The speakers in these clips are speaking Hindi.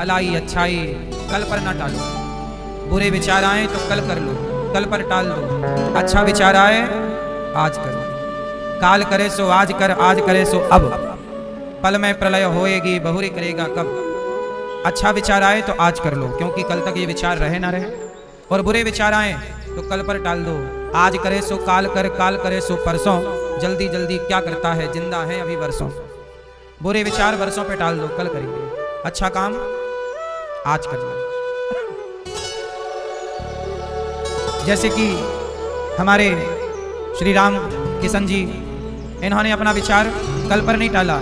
भलाई अच्छाई कल पर ना टालो। बुरे विचार आए तो कल कर लो, कल पर टाल दो। अच्छा विचार आए आज करो। काल करे सो आज कर, आज करे सो अब। पल में प्रलय होएगी, बहुरी करेगा कब। अच्छा विचार आए तो आज कर लो, क्योंकि कल तक ये विचार रहे ना रहे। और बुरे विचार आए तो कल पर टाल दो। आज करे सो काल कर, काल करे सो परसों। जल्दी जल्दी क्या करता है, जिंदा है अभी वर्षों। बुरे विचार वर्षों पे टाल दो, कल करेंगे। अच्छा काम आज करना। जैसे कि हमारे श्री राम किशन जी, इन्होंने अपना विचार कल पर नहीं टाला।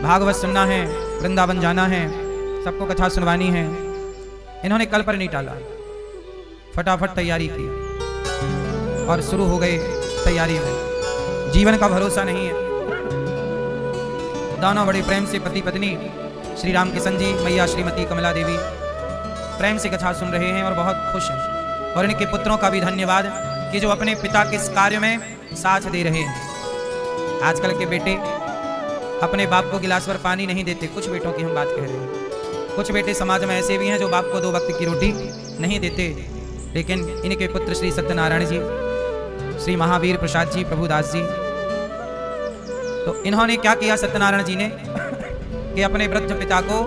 भागवत सुनना है, वृंदावन जाना है, सबको कथा सुनवानी है, इन्होंने कल पर नहीं टाला। फटाफट तैयारी की और शुरू हो गए तैयारी में। जीवन का भरोसा नहीं है। दोनों बड़े प्रेम से पति पत्नी श्री राम किशन जी, मैया श्रीमती कमला देवी प्रेम से कथा सुन रहे हैं और बहुत खुश हैं। और इनके पुत्रों का भी धन्यवाद कि जो अपने पिता के इस कार्य में साथ दे रहे हैं। आजकल के बेटे अपने बाप को गिलास भर पानी नहीं देते। कुछ बेटों की हम बात कह रहे हैं। कुछ बेटे समाज में ऐसे भी हैं जो बाप को 2 वक्त की रोटी नहीं देते। लेकिन इनके पुत्र श्री सत्यनारायण जी, श्री महावीर प्रसाद जी, प्रभुदास जी, तो इन्होंने क्या किया सत्यनारायण जी ने कि अपने वृद्ध पिता को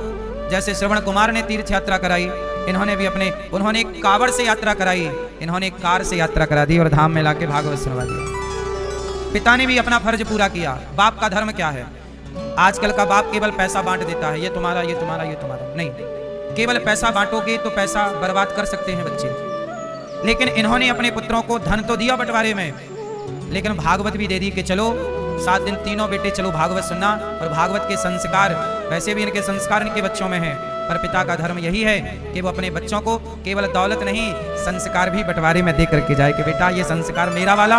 जैसे श्रवण कुमार ने तीर्थ यात्रा कराई, इन्होंने भी उन्होंने कावड़ से यात्रा कराई, इन्होंने कार से यात्रा करा दी और धाम में लाके भागवत सुनवा दिया। पिता ने भी अपना फर्ज पूरा किया। बाप का धर्म क्या है? आजकल का बाप केवल पैसा बांट देता है, ये तुम्हारा, ये तुम्हारा, ये तुम्हारा। नहीं, केवल पैसा बांटोगे तो पैसा बर्बाद कर सकते हैं बच्चे। लेकिन इन्होंने अपने पुत्रों को धन तो दिया बंटवारे में, लेकिन भागवत भी दे दी कि चलो 7 दिन तीनों बेटे चलो भागवत सुनना। और भागवत के संस्कार, वैसे भी इनके संस्कार इनके बच्चों में हैं, पर पिता का धर्म यही है कि वो अपने बच्चों को केवल दौलत नहीं, संस्कार भी बंटवारे में दे करके जाए कि बेटा ये संस्कार मेरा वाला,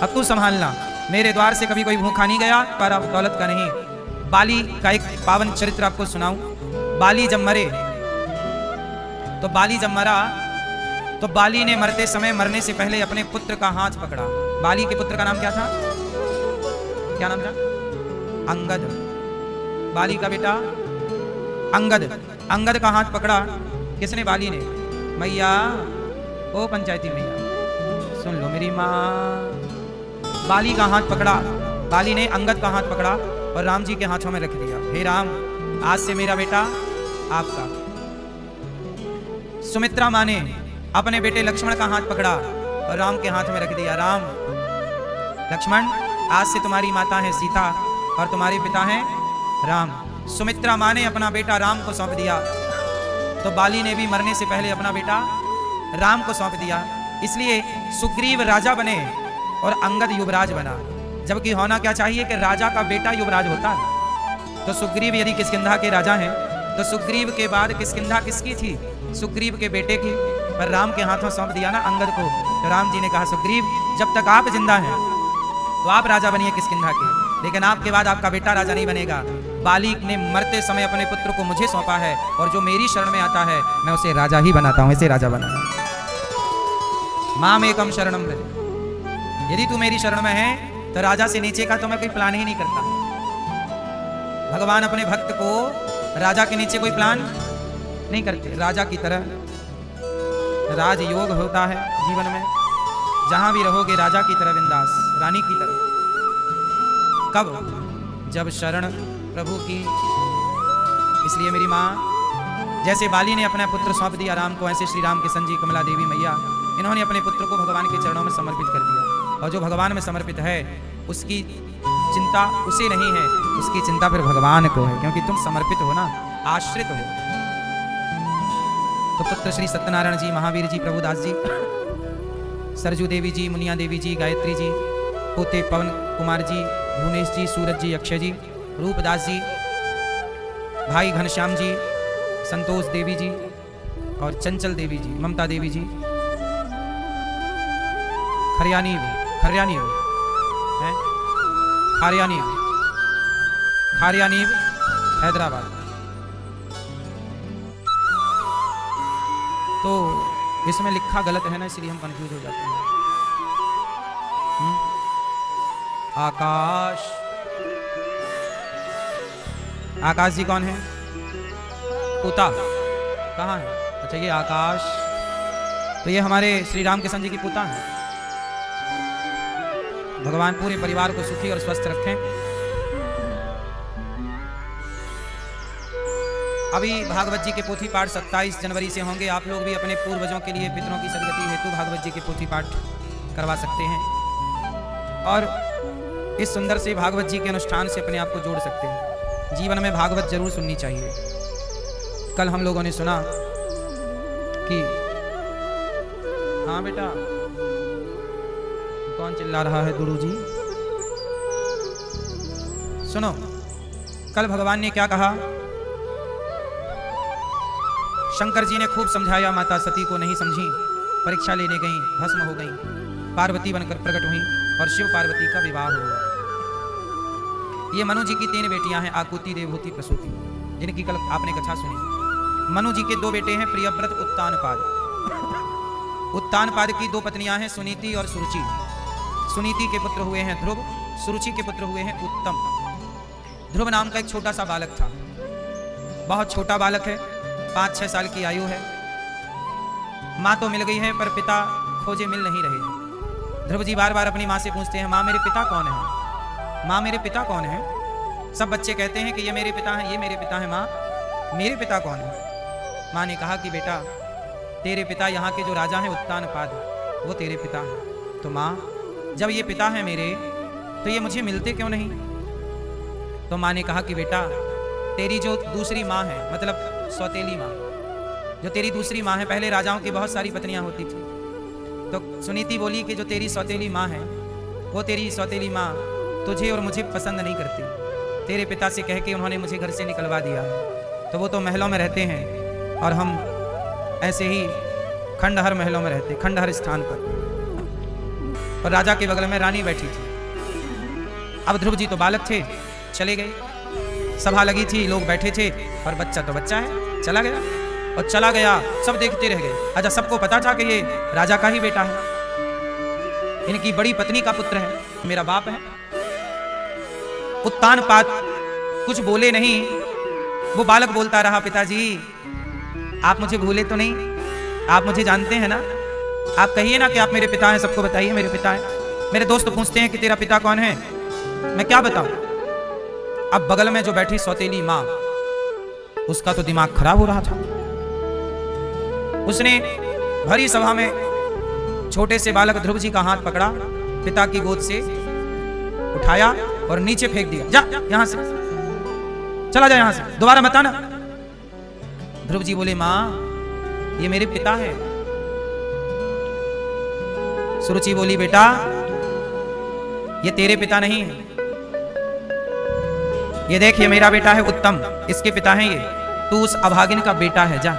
अब तू संभालना। मेरे द्वार से कभी कोई भूखा नहीं गया, पर अब दौलत का नहीं। बाली का एक पावन चरित्र आपको सुनाऊं। बाली जब मरे तो बाली जब मरा तो बाली ने मरते समय, मरने से पहले अपने पुत्र का हाथ पकड़ा। बाली के पुत्र का नाम क्या था? क्या नाम था? अंगद। बाली का बेटा अंगद। अंगद का हाथ पकड़ा किसने? बाली ने। मैया, ओ पंचायती मैया सुन लो मेरी माँ। बाली का हाथ पकड़ा, बाली ने अंगद का हाथ पकड़ा और राम जी के हाथों में रख दिया। हे राम, आज से मेरा बेटा आपका। सुमित्रा माँ ने अपने बेटे लक्ष्मण का हाथ पकड़ा और राम के हाथ में रख दिया। राम, लक्ष्मण, आज से तुम्हारी माता है सीता और तुम्हारे पिता हैं राम। सुमित्रा माँ ने अपना बेटा राम को सौंप दिया, तो बाली ने भी मरने से पहले अपना बेटा राम को सौंप दिया। इसलिए सुग्रीव राजा बने और अंगद युवराज बना। जबकि होना क्या चाहिए कि राजा का बेटा युवराज होता है। तो सुग्रीव यदि किष्किंधा के राजा हैं, तो सुग्रीव के बाद किष्किंधा किसकी थी? सुग्रीव के बेटे की। पर राम के हाथों सौंप दिया ना अंगद को। तो राम जी ने कहा, सुग्रीव, जब तक आप जिंदा हैं तो आप राजा बनिए किष्किंधा के, लेकिन आपके बाद आपका बेटा राजा नहीं बनेगा। बाली ने मरते समय अपने पुत्र को मुझे सौंपा है और जो मेरी शरण में आता है मैं उसे राजा ही बनाता हूं, ऐसे राजा बनाना। माम एकम शरणम व्रज। यदि तू मेरी शरण में है तो राजा से नीचे का तो मैं कोई प्लान ही नहीं करता। भगवान अपने भक्त को राजा के नीचे कोई प्लान नहीं करते। राजा की तरह राजयोग होता है जीवन में। जहां भी रहोगे राजा की तरह बिंदास, रानी की तरह। कब? जब शरण प्रभु की। इसलिए मेरी माँ, जैसे बाली ने अपना पुत्र सौंप दिया राम को, ऐसे श्री राम किशन जी, कमला देवी मैया, इन्होंने अपने पुत्र को भगवान के चरणों में समर्पित कर दिया। और जो भगवान में समर्पित है उसकी चिंता उसे नहीं है, उसकी चिंता फिर भगवान को है, क्योंकि तुम समर्पित हो ना, आश्रित हो। तो पुत्र श्री सत्यनारायण जी, महावीर जी, प्रभुदास जी, सरजू देवी जी, मुनिया देवी जी, गायत्री जी, पोते पवन कुमार जी, भुवनेश जी, सूरज जी, अक्षय जी, रूपदास जी, भाई घनश्याम जी, संतोष देवी जी और चंचल देवी जी, ममता देवी जी, खरियानी भी, खरियानी भी है, खारियानी भी, खारियानी हैदराबाद। तो इसमें लिखा गलत है ना, इसलिए हम कंफ्यूज हो जाते हैं। आकाश, आकाश जी कौन है? पोता, कहाँ है? अच्छा ये आकाश, तो ये हमारे श्री राम किशन जी की पुता है। भगवान पूरे परिवार को सुखी और स्वस्थ रखें। अभी भागवत जी के पोथी पाठ 27 जनवरी से होंगे। आप लोग भी अपने पूर्वजों के लिए पितरों की सदगति हेतु भागवत जी के पोथी पाठ करवा सकते हैं और इस सुंदर से भागवत जी के अनुष्ठान से अपने आप को जोड़ सकते हैं। जीवन में भागवत जरूर सुननी चाहिए। कल हम लोगों ने सुना कि हाँ बेटा, कौन चिल्ला रहा है गुरु जी? सुनो, कल भगवान ने क्या कहा? शंकर जी ने खूब समझाया, माता सती को नहीं समझी, परीक्षा लेने गई, भस्म हो गई, पार्वती बनकर प्रकट हुई और शिव पार्वती का विवाह हुआ। ये मनु जी की 3 बेटियां हैं, आकुति, देवहूति, प्रसूति, जिनकी कल आपने कथा सुनी। मनु जी के 2 बेटे हैं, प्रियव्रत, उत्तानपाद। उत्तानपाद की 2 पत्नियां हैं, सुनीति और सुरुचि। सुनीति के पुत्र हुए हैं ध्रुव, सुरुचि के पुत्र हुए हैं उत्तम। ध्रुव नाम का एक छोटा सा बालक था, बहुत छोटा बालक है, 5-6 साल की आयु है। माँ तो मिल गई है पर पिता खोजे मिल नहीं रहे। ध्रुव जी बार बार अपनी माँ से पूछते हैं, माँ मेरे पिता कौन है? माँ मेरे पिता कौन है? सब बच्चे कहते हैं कि ये मेरे पिता हैं, ये मेरे पिता हैं। माँ मेरे पिता कौन है? माँ ने कहा कि बेटा तेरे पिता यहाँ के जो राजा हैं उत्तानपाद, वो तेरे पिता हैं। तो माँ जब ये पिता हैं मेरे, तो ये मुझे मिलते क्यों नहीं? तो माँ ने कहा कि बेटा तेरी जो दूसरी माँ है, मतलब सौतेली माँ, जो तेरी दूसरी माँ है, पहले राजाओं की बहुत सारी पत्नियां होती थी। तो सुनीति बोली कि जो तेरी सौतेली माँ है, वो तेरी सौतेली माँ तुझे और मुझे पसंद नहीं करती। तेरे पिता से कह के उन्होंने मुझे घर से निकलवा दिया है। तो वो तो महलों में रहते हैं और हम ऐसे ही खंडहर महलों में रहते, खंडहर स्थान पर। और राजा के बगल में रानी बैठी थी। अब ध्रुव जी तो बालक थे, चले गए। सभा लगी थी, लोग बैठे थे और बच्चा तो बच्चा है, चला गया। और चला गया, सब देखते रह गए। अच्छा, सबको पता था कि ये राजा का ही बेटा है, इनकी बड़ी पत्नी का पुत्र है, मेरा बाप है। उत्तानपाद कुछ बोले नहीं, वो बालक बोलता रहा, पिताजी आप मुझे भूले तो नहीं? आप मुझे जानते हैं ना? आप कहिए ना कि आप मेरे पिता हैं, सबको बताइए मेरे पिता हैं। मेरे दोस्त पूछते हैं कि तेरा पिता कौन है, मैं क्या बताऊं? अब बगल में जो बैठी सौतेली माँ, उसका तो दिमाग खराब हो रहा था। उसने भरी सभा में छोटे से बालक ध्रुव जी का हाथ पकड़ा, पिता की गोद से उठाया और नीचे फेंक दिया। जा यहां से, चला जा यहां से, दोबारा मत आना। ध्रुव जी बोले, मां ये मेरे पिता है। सुरुचि बोली, बेटा ये तेरे पिता नहीं है, ये देख ये मेरा बेटा है उत्तम, इसके पिता हैं ये। तू उस अभागिन का बेटा है, जा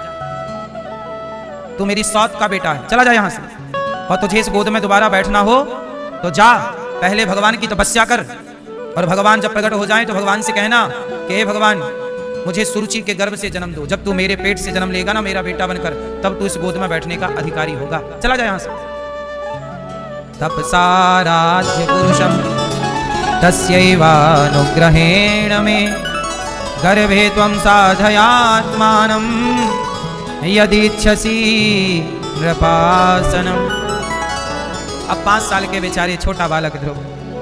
तू मेरी सौत का बेटा है, चला जा यहां से। और तुझे इस गोद में दोबारा बैठना हो तो जा, पहले भगवान की तपस्या कर, और भगवान जब प्रकट हो जाए तो भगवान से कहना कि हे भगवान मुझे सुरुचि के गर्भ से जन्म दो। जब तू मेरे पेट से जन्म लेगा ना मेरा बेटा बनकर, तब तू इस गोद में बैठने का अधिकारी होगा, चला जा यहां से। तपसाराध्य पुरुषम तस्यैवानुग्रहेण मे गर्भे त्वं साधयात्मानं यदीच्छसि नृपासनम। अब 5 साल के बेचारे छोटा बालक ध्रुव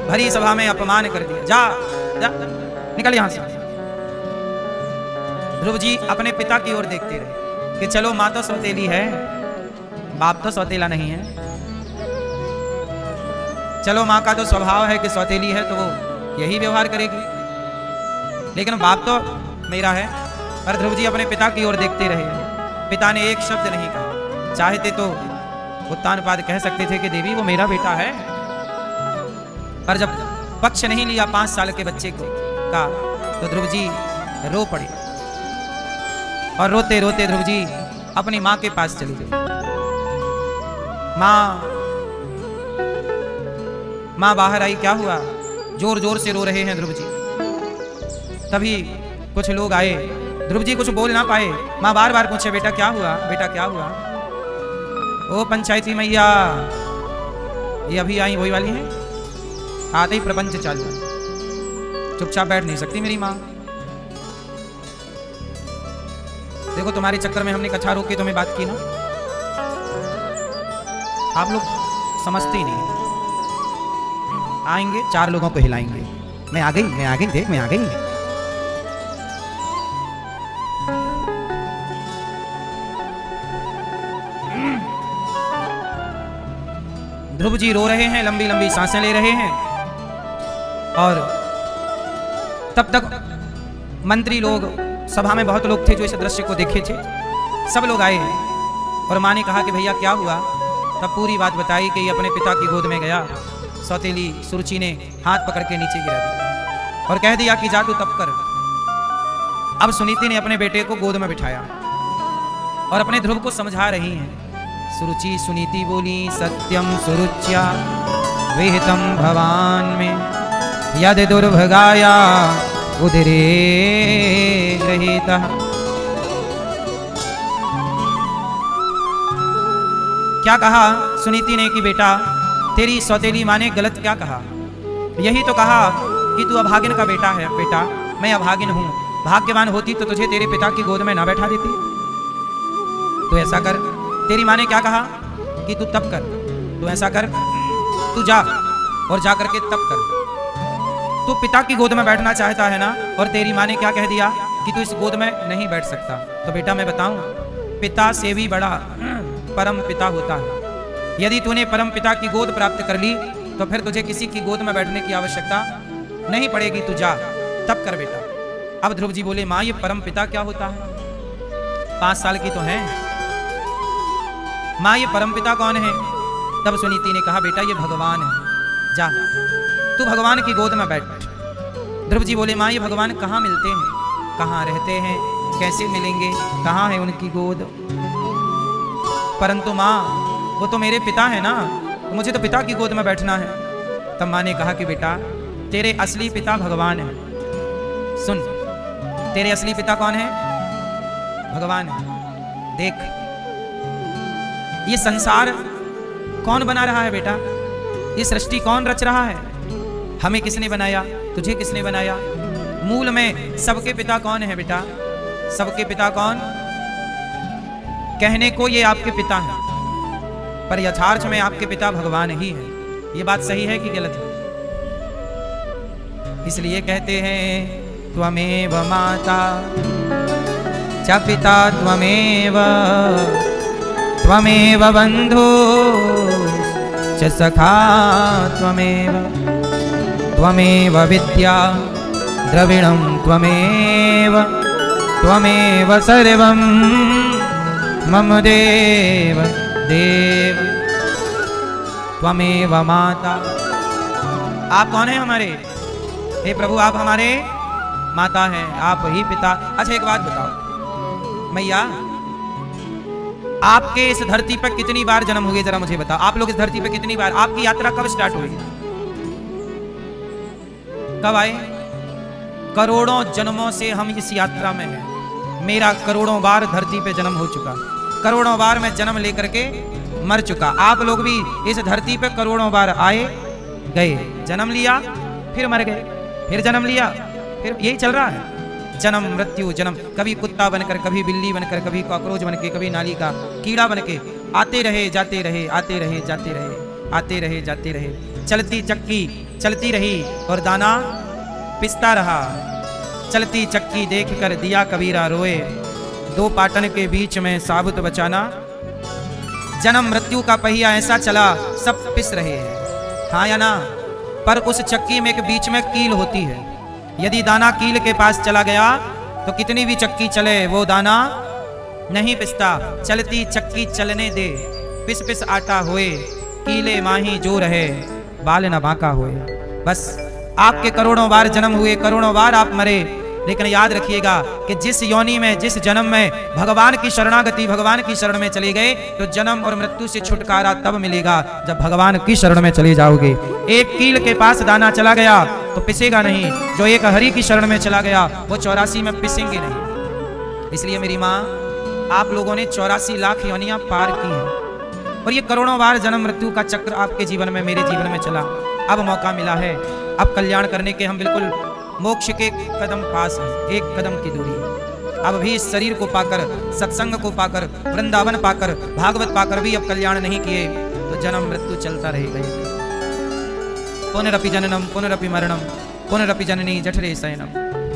भरी सभा में अपमान कर दिया। जा जा निकल यहां से। ध्रुव जी अपने पिता की ओर देखते रहे कि चलो माँ तो सौतेली है, बाप तो सौतेला नहीं है। चलो माँ का तो स्वभाव है कि सौतेली है तो वो यही व्यवहार करेगी, लेकिन बाप तो मेरा है। पर ध्रुव जी अपने पिता की ओर देखते रहे। पिता ने एक शब्द नहीं कहा। चाहते तो उत्तानपाद कह सकते थे कि देवी वो मेरा बेटा है, पर जब पक्ष नहीं लिया 5 साल के बच्चे को का, तो ध्रुव जी रो पड़े। और रोते रोते ध्रुव जी अपनी माँ के पास चली गई। माँ बाहर आई, क्या हुआ? जोर जोर से रो रहे हैं ध्रुव जी। तभी कुछ लोग आए, ध्रुव जी कुछ बोल ना पाए। माँ बार बार पूछे, बेटा क्या हुआ, बेटा क्या हुआ? ओ पंचायती मैया, ये अभी आई वही वाली है, आते ही प्रपंच चालू, चुपचाप बैठ नहीं सकती मेरी माँ। देखो तुम्हारे चक्कर में हमने कछा रोक के तुम्हें बात की ना, आप लोग समझते ही नहीं। आएंगे 4 लोगों को हिलाएंगे, मैं आ गई देख, मैं आ गई। ध्रुव जी रो रहे हैं, लंबी लंबी सांसें ले रहे हैं। और तब तक मंत्री लोग, सभा में बहुत लोग थे जो इस दृश्य को देखे थे, सब लोग आए हैं। और माँ ने कहा कि भैया क्या हुआ? तब पूरी बात बताई कि ये अपने पिता की गोद में गया, सौतेली सुरुचि ने हाथ पकड़ के नीचे गिरा दिया और कह दिया कि जा तू तप कर। अब सुनीति ने अपने बेटे को गोद में बिठाया और अपने ध्रुव को समझा रही हैं। सुरुचि सुनीति बोली, सत्यम सुरुच्या विहितम भवान में यद दुर्भगाया उदरे गृहीतः। क्या कहा सुनीति ने कि बेटा तेरी सौतेली माँ ने गलत क्या कहा? यही तो कहा कि तू अभागिन का बेटा है। बेटा मैं अभागिन हूं, भाग्यवान होती तो तुझे तेरे पिता की गोद में ना बैठा देती। तो ऐसा कर, तेरी माँ ने क्या कहा कि तू तप कर, तू ऐसा कर, तू जा और जा करके तप कर। तू पिता की गोद में बैठना चाहता है ना, और तेरी माँ ने क्या कह दिया कि तू इस गोद में नहीं बैठ सकता। तो बेटा मैं बताऊं, पिता से भी बड़ा परम पिता होता है। यदि तूने परम पिता की गोद प्राप्त कर ली तो फिर तुझे किसी की गोद में बैठने की आवश्यकता नहीं पड़ेगी, तू जा तप कर बेटा। अब ध्रुव जी बोले, माँ ये परम पिता क्या होता है? 5 साल की तो है माँ, ये परम पिता कौन है? तब सुनीति ने कहा, बेटा ये भगवान है, जा तू भगवान की गोद में बैठ। ध्रुव जी बोले, माँ ये भगवान कहाँ मिलते हैं, कहाँ रहते हैं, कैसे मिलेंगे, कहाँ है उनकी गोद? परंतु माँ वो तो मेरे पिता है ना, तो मुझे तो पिता की गोद में बैठना है। तब माँ ने कहा कि बेटा तेरे असली पिता भगवान है। सुन, तेरे असली पिता कौन है? भगवान है। देख ये संसार कौन बना रहा है बेटा? ये सृष्टि कौन रच रहा है? हमें किसने बनाया? तुझे किसने बनाया? मूल में सबके पिता कौन है बेटा? सबके पिता कौन? कहने को ये आपके पिता हैं, पर यथार्थ में आपके पिता भगवान ही हैं। ये बात सही है कि गलत है? इसलिए कहते हैं त्वमेव माता च पिता त्वमेव, त्वमेव बंधु च सखा त्वमेव, त्वमेव विद्या द्रविणं त्वमेव, त्वमेव सर्वं मम देव देव, त्वमेव माता। आप कौन है हमारे? हे प्रभु आप हमारे माता हैं, आप ही पिता। अच्छा एक बात बताओ मैया, आपके इस धरती पर कितनी बार जन्म हुए जरा मुझे बताओ। आप लोग इस धरती पर कितनी बार, आपकी यात्रा कब स्टार्ट हुई, कब आए? करोड़ों जन्मों से हम इस यात्रा में हैं। मेरा करोड़ों बार धरती पे जन्म हो चुका, करोड़ों बार मैं जन्म लेकर के मर चुका। आप लोग भी इस धरती पे करोड़ों बार आए गए, जन्म लिया फिर मर गए, फिर जन्म लिया, फिर यही चल रहा है, जन्म मृत्यु जन्म। कभी कुत्ता बनकर, कभी बिल्ली बनकर, कभी कॉकरोच बनके, कभी नाली का कीड़ा बनके आते रहे जाते रहे, आते रहे जाते रहे, आते रहे जाते रहे। चलती चक्की चलती रही और दाना पिसता रहा। चलती चक्की देख कर दिया कबीरा रोए, 2 पाटन के बीच में साबुत बचाना। जन्म मृत्यु का पहिया ऐसा चला, सब पिस रहे हैं, हाँ या ना? पर उस चक्की में एक बीच में कील होती है। यदि दाना कील के पास चला गया तो कितनी भी चक्की चले वो दाना नहीं पिसता। चलती चक्की चलने दे, पिस पिस आटा होए, कीले माही जो रहे, बाल न बांका होए। बस आपके करोड़ों बार जन्म हुए, करोड़ों बार आप मरे, लेकिन याद रखिएगा कि जिस योनि में, जिस जन्म में भगवान की शरणागति, भगवान की शरण में चले गए तो जन्म और मृत्यु से छुटकारा तब मिलेगा जब भगवान की शरण में चले जाओगे। एक कील के पास दाना चला गया तो पिसेगा नहीं, जो एक हरि की शरण में चला गया वो 84 में पिसेंगे नहीं। इसलिए मेरी माँ, आप लोगों ने 84 लाख योनियां पार की हैं और ये करोड़ों बार जन्म मृत्यु का चक्र आपके जीवन में, मेरे जीवन में चला। अब मौका मिला है, अब कल्याण करने के हम बिल्कुल मोक्ष के कदम पास हैं, एक कदम की दूरी है। अब भी इस शरीर को पाकर, सत्संग को पाकर, वृंदावन पाकर, भागवत पाकर भी अब कल्याण नहीं किए तो जन्म मृत्यु चलता रहेगा। पुनरपि जननम पुनरपि मरणम पुनरपि जननी जठरे शयनम।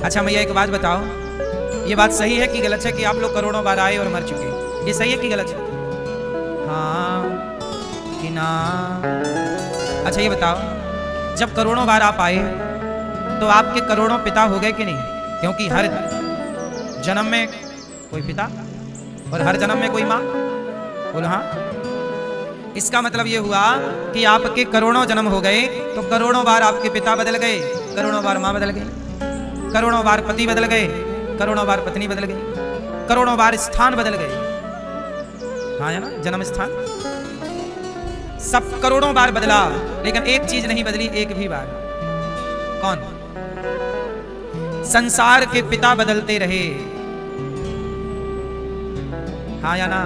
अच्छा मैया एक बात बताओ, ये बात सही है कि गलत है कि आप लोग करोड़ों बार आए और मर चुके? ये सही है कि गलत है? हाँ कि ना? अच्छा ये बताओ, जब करोड़ों बार आप आए तो आपके करोड़ों पिता हो गए कि नहीं? क्योंकि हर जन्म में कोई पिता और हर जन्म में कोई माँ। बोलो हाँ। इसका मतलब ये हुआ कि आपके करोड़ों जन्म हो गए तो करोड़ों बार आपके पिता बदल गए, करोड़ों बार माँ बदल गई, करोड़ों बार पति बदल गए, करोड़ों बार पत्नी बदल गई, करोड़ों बार स्थान बदल गए। हाँ है ना, जन्म स्थान सब करोड़ों बार बदला, लेकिन एक चीज नहीं बदली एक भी बार। कौन? संसार के पिता बदलते रहे। हाँ या ना?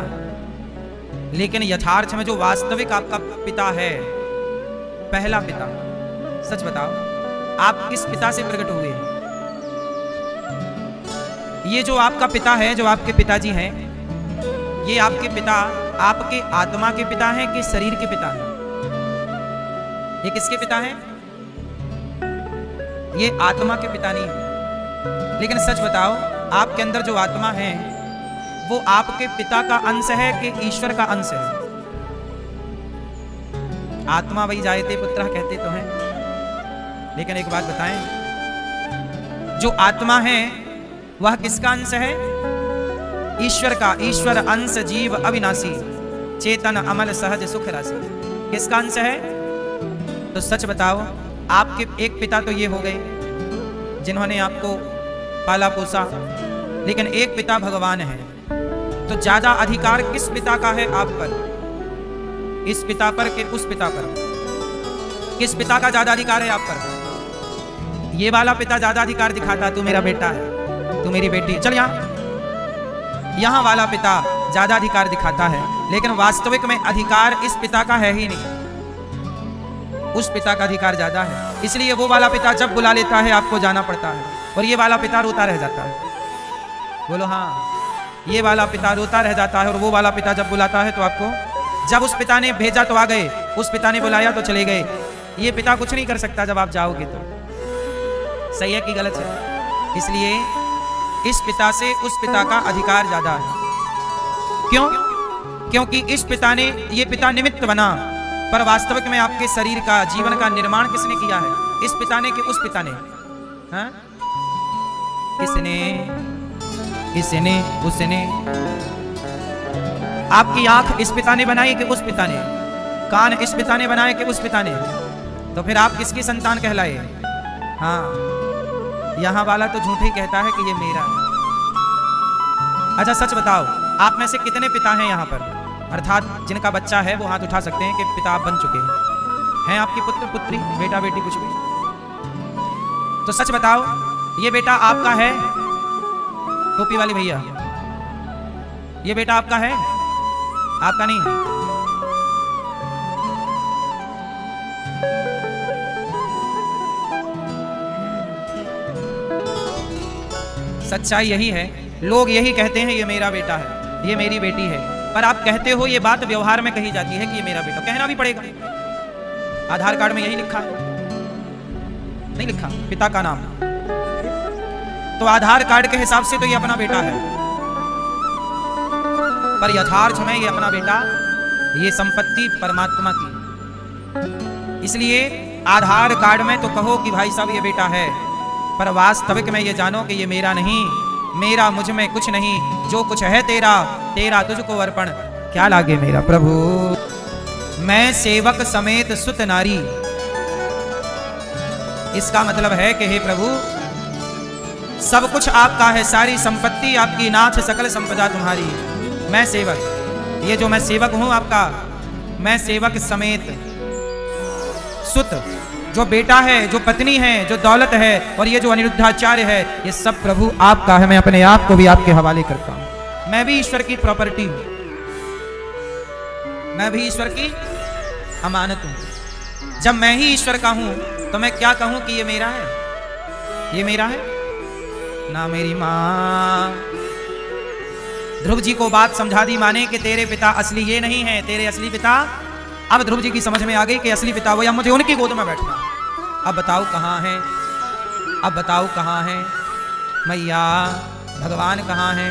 लेकिन यथार्थ में जो वास्तविक आपका पिता है, पहला पिता, सच बताओ आप किस पिता से प्रकट हुए हैं? ये जो आपका पिता है, जो आपके पिताजी हैं, ये आपके पिता आपके आत्मा के पिता हैं कि शरीर के पिता हैं? ये किसके पिता हैं? ये आत्मा के पिता नहीं है। लेकिन सच बताओ आपके अंदर जो आत्मा है वो आपके पिता का अंश है कि ईश्वर का अंश है? आत्मा वही जायते पुत्रः कहते तो हैं, लेकिन एक बात बताएं, जो आत्मा है वह किसका अंश है? ईश्वर का। ईश्वर अंश जीव अविनाशी चेतन अमल सहज सुख राशि। किसका अंश है? तो सच बताओ आपके एक पिता तो ये हो गए जिन्होंने आपको पाला पोसा, लेकिन एक पिता भगवान है। तो ज्यादा अधिकार किस पिता का है आप पर? इस पिता पर कि उस पिता पर? किस पिता का ज्यादा अधिकार है आप पर? ये वाला पिता ज्यादा अधिकार दिखाता, तू मेरा बेटा है, तू मेरी बेटी है, चल यहां वाला पिता ज्यादा अधिकार दिखाता है, लेकिन वास्तविक में अधिकार इस पिता का है ही नहीं, उस पिता का अधिकार ज्यादा है। इसलिए वो वाला पिता जब बुला लेता है आपको जाना पड़ता है, और ये वाला पिता रोता रह जाता है। बोलो हाँ। ये वाला पिता रोता रह जाता है और वो वाला पिता जब बुलाता है तो आपको, जब उस पिता ने भेजा तो आ गए, उस पिता ने बुलाया तो चले गए। ये पिता कुछ नहीं कर सकता जब आप जाओगे तो। सही है कि गलत है? इसलिए इस पिता से उस पिता का अधिकार ज्यादा है। क्यों? क्योंकि इस पिता ने, ये पिता निमित्त बना, पर वास्तविक में आपके शरीर का, जीवन का निर्माण किसने किया है? इस पिता ने कि उस पिता ने? हाँ? किसने? इसने, उसने। आपकी आंख इस पिता ने बनाई कि उस पिता ने? कान इस पिता ने बनाए कि उस पिता ने? तो फिर आप किसकी संतान कहलाए? हाँ, यहां वाला तो झूठ ही कहता है कि ये मेरा है। अच्छा सच बताओ आप में से कितने पिता हैं यहां पर? अर्थात जिनका बच्चा है वो हाथ उठा सकते हैं कि पिता आप बन चुके हैं आपके पुत्र पुत्री, बेटा बेटी, कुछ भी। तो सच बताओ ये बेटा आपका है? टोपी वाली भैया, ये बेटा आपका है? आपका नहीं है? सच्चाई यही है, लोग यही कहते हैं ये मेरा बेटा है, ये मेरी बेटी है, पर आप कहते हो ये बात व्यवहार में कही जाती है कि ये मेरा बेटा। कहना भी पड़ेगा। आधार कार्ड में यही लिखा है, नहीं लिखा पिता का नाम, तो आधार कार्ड के हिसाब से तो ये अपना बेटा है, पर यथार्थ में ये अपना बेटा, ये संपत्ति परमात्मा की। इसलिए आधार कार्ड में तो कहो कि भाई साहब ये बेटा है, पर वास्तविक में ये जानो कि ये मेरा नहीं, मेरा मुझ में कुछ नहीं, जो कुछ है तेरा, तेरा तुझको अर्पण, क्या लागे मेरा प्रभु। मैं सेवक समेत सुत नारी, इसका मतलब है कि हे प्रभु सब कुछ आपका है, सारी संपत्ति आपकी, नाथ सकल संपदा तुम्हारी। मैं सेवक, ये जो मैं सेवक हूं आपका, मैं सेवक समेत, सुत जो बेटा है, जो पत्नी है, जो दौलत है, और ये जो अनिरुद्धाचार्य है, ये सब प्रभु आपका है। मैं अपने आप को भी आपके हवाले करता हूं। मैं भी ईश्वर की प्रॉपर्टी हूं, मैं भी ईश्वर की अमानत हूं। जब मैं ही ईश्वर का हूं तो मैं क्या कहूं कि ये मेरा है? ये मेरा है ना, मेरी माँ ध्रुव जी को बात समझा दी माने कि तेरे पिता असली ये नहीं है, तेरे असली पिता। अब ध्रुव जी की समझ में आ गई कि असली पिता वो, या मुझे उनकी गोद में बैठना। अब बताओ कहाँ है, अब बताओ कहाँ है मैया, भगवान कहाँ है?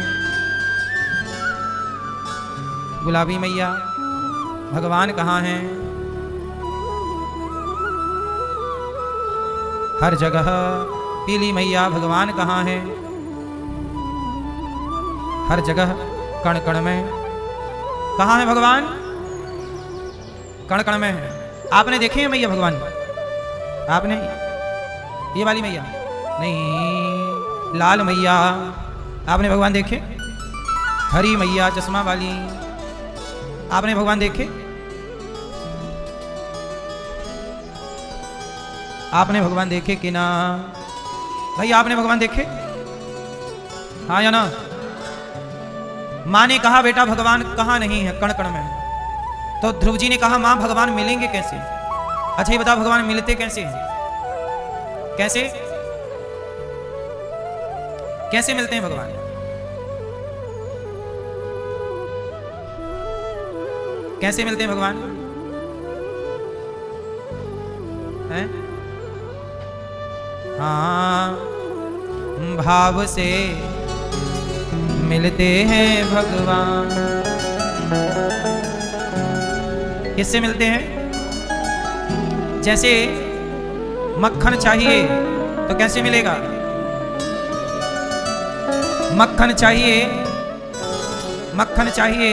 गुलाबी मैया, भगवान कहाँ है? हर जगह पीली मैया, भगवान कहाँ है? हर जगह कण कण में। कहाँ है भगवान? कण कण में है। आपने देखे हैं मैया भगवान? आपने ये वाली मैया नहीं, लाल मैया आपने भगवान देखे? हरी मैया चश्मा वाली आपने भगवान देखे? आपने भगवान देखे कि ना? भाई आपने भगवान देखे? हाँ या ना? माँ ने कहा बेटा भगवान कहाँ नहीं है, कण कण में। तो ध्रुव जी ने कहा माँ भगवान मिलेंगे कैसे? अच्छा ये बताओ भगवान मिलते कैसे हैं? कैसे कैसे मिलते हैं भगवान? कैसे मिलते हैं भगवान? हैं? हाँ, भाव से मिलते हैं भगवान। किससे मिलते हैं? जैसे मक्खन चाहिए तो कैसे मिलेगा? मक्खन चाहिए, मक्खन चाहिए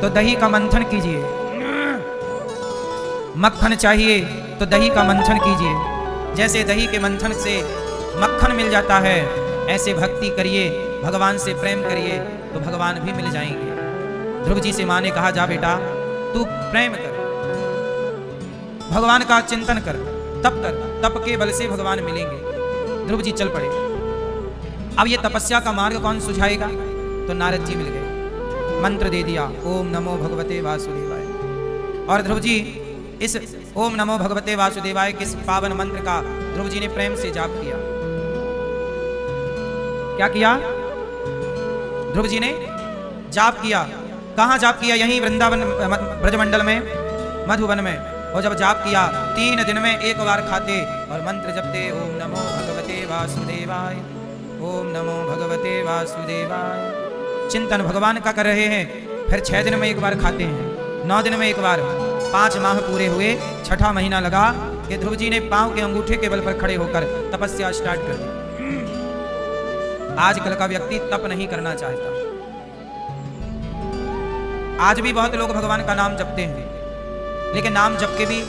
तो दही का मंथन कीजिए। मक्खन चाहिए तो दही का मंथन कीजिए। जैसे दही के मंथन से मक्खन मिल जाता है, ऐसे भक्ति करिए, भगवान से प्रेम करिए तो भगवान भी मिल जाएंगे। ध्रुव जी से माँ ने कहा जा बेटा तू प्रेम कर, भगवान का चिंतन कर, तप कर, तप के बल से भगवान मिलेंगे। ध्रुव जी चल पड़े। अब ये तपस्या का मार्ग कौन सुझाएगा? तो नारद जी मिल गए, मंत्र दे दिया ओम नमो भगवते वासुदेवाय। और ध्रुव जी इस ओम नमो भगवते वासुदेवाय किस पावन मंत्र का ध्रुव जी ने प्रेम से जाप किया। क्या किया? ध्रुव जी ने जाप किया। कहाँ जाप किया? यहीं वृंदावन ब्रजमंडल में, मधुवन में। और जब जाप किया 3 दिन में एक बार खाते और मंत्र जपते ओम नमो भगवते वासुदेवाय, ओम नमो भगवते वासुदेवाय। चिंतन भगवान का कर रहे हैं। फिर 6 दिन में एक बार खाते हैं, 9 दिन में एक बार। 5 माह पूरे हुए, 6ठा महीना लगा कि ध्रुव जी ने पांव के अंगूठे के बल पर खड़े होकर तपस्या स्टार्ट कर दी। आजकल का व्यक्ति तप नहीं करना चाहता। आज भी बहुत लोग भगवान का नाम जपते हैं, लेकिन नाम जप के भी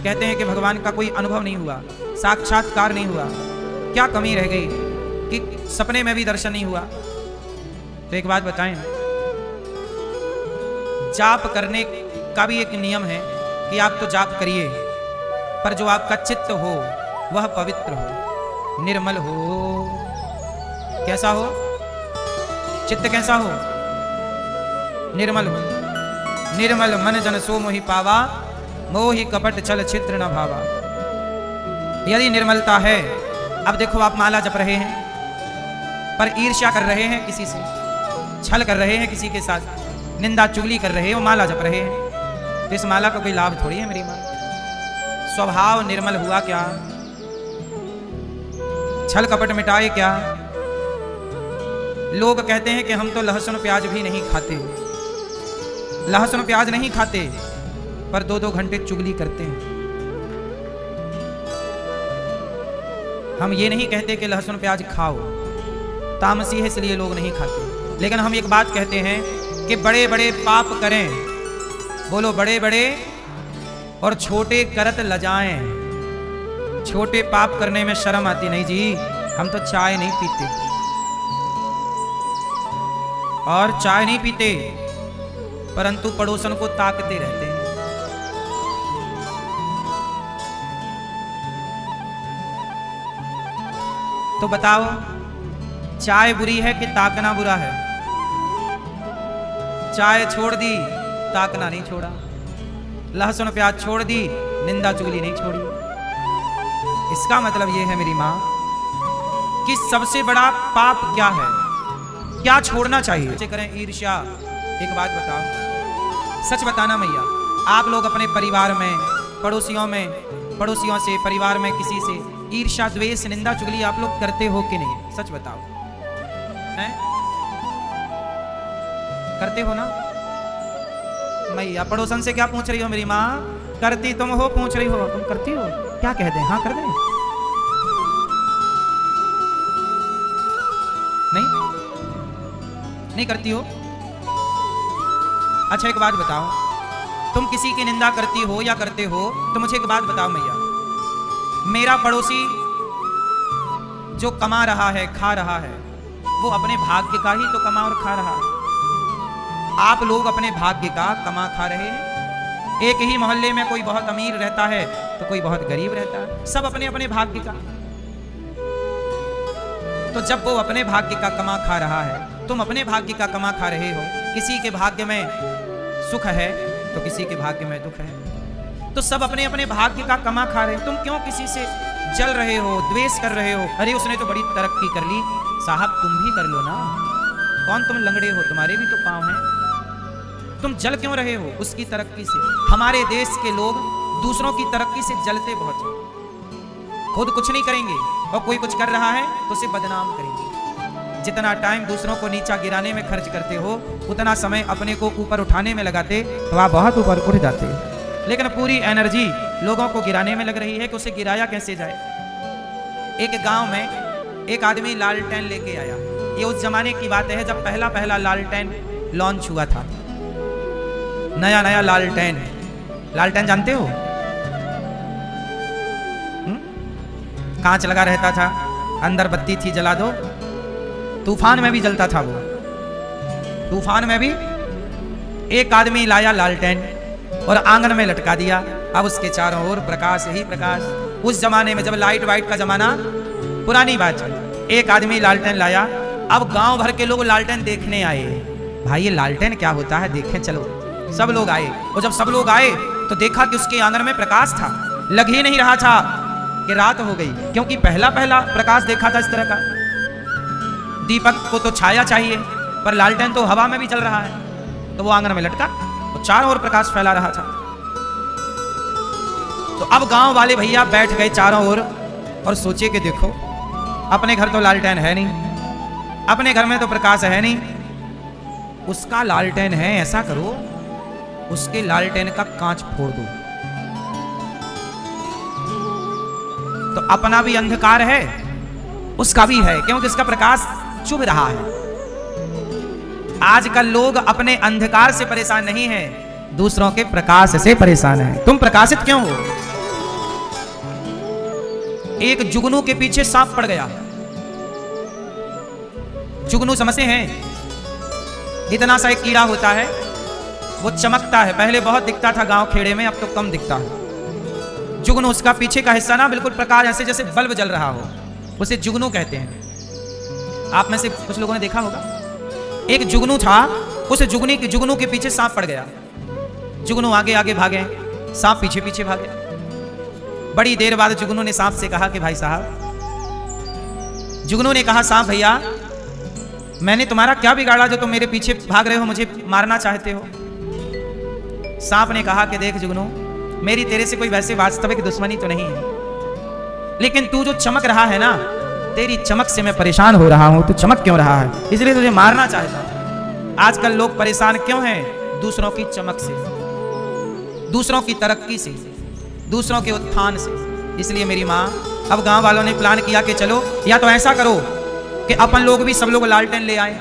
कहते हैं कि भगवान का कोई अनुभव नहीं हुआ, साक्षात्कार नहीं हुआ। क्या कमी रह गई कि सपने में भी दर्शन नहीं हुआ? तो एक बात बताएं, जाप करने का भी एक नियम है कि आप तो जाप करिए, पर जो आपका चित्त हो वह पवित्र हो, निर्मल हो। कैसा हो? चित्त कैसा हो? निर्मल हो। निर्मल मन जन सो मोहि पावा, मोहि कपट छल छिद्र न भावा। यदि निर्मलता है, अब देखो आप माला जप रहे हैं पर ईर्ष्या कर रहे हैं किसी से, छल कर रहे हैं किसी के साथ, निंदा चुगली कर रहे हैं, वो माला जप रहे हैं, तो इस माला का कोई लाभ थोड़ी है मेरी माँ। स्वभाव निर्मल हुआ क्या? छल कपट मिटाए क्या? लोग कहते हैं कि हम तो लहसुन प्याज भी नहीं खाते, लहसुन प्याज नहीं खाते, पर 2-2 घंटे चुगली करते हैं। हम ये नहीं कहते कि लहसुन प्याज खाओ, तामसी है इसलिए लोग नहीं खाते, लेकिन हम एक बात कहते हैं कि बड़े बड़े पाप करें, बोलो बड़े बड़े, और छोटे करत लजाएं। छोटे पाप करने में शर्म आती नहीं जी। हम तो चाय नहीं पीते, और चाय नहीं पीते परंतु पड़ोसन को ताकते रहते हैं। तो बताओ चाय बुरी है कि ताकना बुरा है? चाय छोड़ दी, ताकना नहीं छोड़ा। लहसुन प्याज छोड़ दी, निंदा चुगली नहीं छोड़ी। इसका मतलब यह है मेरी मां कि सबसे बड़ा पाप क्या है? क्या छोड़ना चाहिए? करें ईर्ष्या। एक बात बताओ, सच बताना मैया, आप लोग अपने परिवार में, पड़ोसियों से, परिवार में किसी से ईर्ष्या, द्वेष, निंदा, चुगली आप लोग करते हो कि नहीं? सच बताओ, हैं? करते हो ना? मैया पड़ोसन से क्या पूछ रही हो मेरी माँ? करती तुम हो, पूछ रही हो तुम करती हो? क्या कह दें? हाँ कर दें? नहीं करती हो? अच्छा एक बात बताओ, तुम किसी की निंदा करती हो या करते हो तो मुझे एक बात बताओ मैया, मेरा पड़ोसी जो कमा रहा है, खा रहा है, वो अपने भाग्य का ही तो कमा और खा रहा है। आप लोग अपने भाग्य का कमा खा रहे हैं। एक ही मोहल्ले में कोई बहुत अमीर रहता है तो कोई बहुत गरीब रहता है, सब अपने अपने भाग्य का। तो जब वो अपने भाग्य का कमा खा रहा है, तुम अपने भाग्य का कमा खा रहे हो। किसी के भाग्य में सुख है तो किसी के भाग्य में दुख है, तो सब अपने अपने भाग्य का कमा खा रहे हो। तुम क्यों किसी से जल रहे हो, द्वेष कर रहे हो? अरे उसने तो बड़ी तरक्की कर ली, साहब तुम भी कर लो ना। कौन तुम लंगड़े हो? तुम्हारे भी तो पांव हैं। तुम जल क्यों रहे हो उसकी तरक्की से? हमारे देश के लोग दूसरों की तरक्की से जलते बहुत हैं, खुद कुछ नहीं करेंगे और कोई कुछ कर रहा है तो उसे बदनाम करेंगे। जितना टाइम दूसरों को नीचा गिराने में खर्च करते हो, उतना समय अपने को ऊपर उठाने में लगाते तो आप बहुत ऊपर उठ जाते। लेकिन पूरी एनर्जी लोगों को गिराने में लग रही है कि उसे गिराया कैसे जाए। एक गांव में एक आदमी लालटेन लेके आया। ये उस जमाने की बात है जब पहला पहला लालटेन लॉन्च हुआ था। नया नया लालटेन। लालटेन जानते हो? कांच लगा रहता था, अंदर बत्ती थी, जला दो। तूफान में भी जलता था वो। तूफान में भी एक आदमी लाया लालटेन और आंगन में लटका दिया। अब उसके चारों ओर प्रकाश ही प्रकाश। उस जमाने में जब लाइट वाइट का जमाना, पुरानी बात, एक आदमी लालटेन लाया। अब गांव भर के लोग लालटेन देखने आए। भाई ये लालटेन क्या होता है, देखें चलो। सब लोग आए और जब सब लोग आए तो देखा कि उसके आंगन में प्रकाश था। लग ही नहीं रहा था कि रात हो गई, क्योंकि पहला पहला प्रकाश देखा था इस तरह का। दीपक को तो छाया चाहिए, पर लालटेन तो हवा में भी चल रहा है। तो वो आंगन में लटका और चारों ओर प्रकाश फैला रहा था। तो अब गांव वाले भैया बैठ गए चारों ओर और सोचे कि देखो, अपने घर तो लालटेन है नहीं, अपने घर में तो प्रकाश है नहीं, उसका लालटेन है। ऐसा करो, उसके लालटेन का कांच फोड़ दो, तो अपना भी अंधकार है, उसका भी है, क्योंकि उसका प्रकाश चुभ रहा है। आजकल लोग अपने अंधकार से परेशान नहीं है, दूसरों के प्रकाश से परेशान है। तुम प्रकाशित क्यों हो? एक जुगनू के पीछे सांप पड़ गया। जुगनू समझते हैं? इतना सा एक कीड़ा होता है, वो चमकता है। पहले बहुत दिखता था गांव खेड़े में, अब तो कम दिखता है। जुगनू, उसका पीछे का हिस्सा ना बिल्कुल प्रकाश ऐसे जैसे बल्ब जल रहा हो, उसे जुगनू कहते हैं। आप में से कुछ लोगों ने देखा होगा। एक जुगनू था, उस जुगनू के पीछे सांप पड़ गया। जुगनू आगे आगे भागे, सांप पीछे पीछे भागे। बड़ी देर बाद जुगनू ने सांप से कहा कि भाई साहब, जुगनू ने कहा सांप भैया, मैंने तुम्हारा क्या बिगाड़ा जो तुम मेरे पीछे भाग रहे हो, मुझे मारना चाहते हो? सांप ने कहा कि देख जुगनू, मेरी तेरे से कोई वैसे वास्तविक दुश्मनी तो नहीं है, लेकिन तू जो चमक रहा है ना, तेरी चमक से मैं परेशान हो रहा हूं। तू चमक क्यों रहा है, इसलिए तुझे मारना चाहता हूं। आजकल लोग परेशान क्यों हैं? दूसरों की चमक से, दूसरों की तरक्की से, दूसरों के उत्थान से। इसलिए मेरी माँ, अब गांव वालों ने प्लान किया कि चलो, या तो ऐसा करो कि अपन लोग भी सब लोग लालटेन ले आए।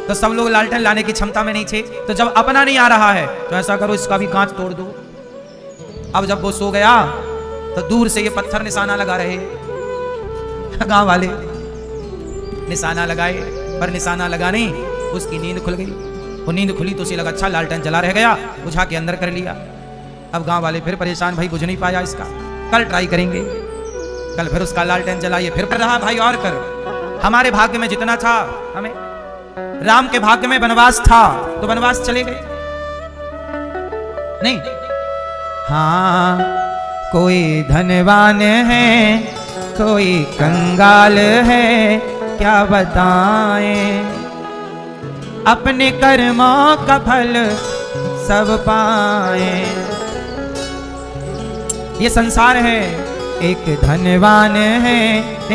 तो सब लोग लालटेन लाने की क्षमता में नहीं थे, तो जब अपना नहीं आ रहा है तो ऐसा करो, इसका भी कांच तोड़ दो। अब जब वो सो गया तो दूर से ये पत्थर निशाना लगा रहे गांव वाले। निशाना लगाए, पर निशाना लगा नहीं, उसकी नींद खुल गई। वो नींद खुली तो उसे लगा अच्छा लालटेन जला रह गया, बुझा के अंदर कर लिया। अब गांव वाले फिर परेशान, भाई बुझ नहीं पाया इसका, कल ट्राई करेंगे। कल फिर उसका लालटेन जलाइए, फिर कर रहा भाई और कर। हमारे भाग्य में जितना था, हमें राम के भाग्य में वनवास था तो वनवास चले गए नहीं। हाँ, कोई धनवान है, कोई कंगाल है, क्या बताएं। अपने कर्मों का फल सब पाए। ये संसार है, एक धनवान है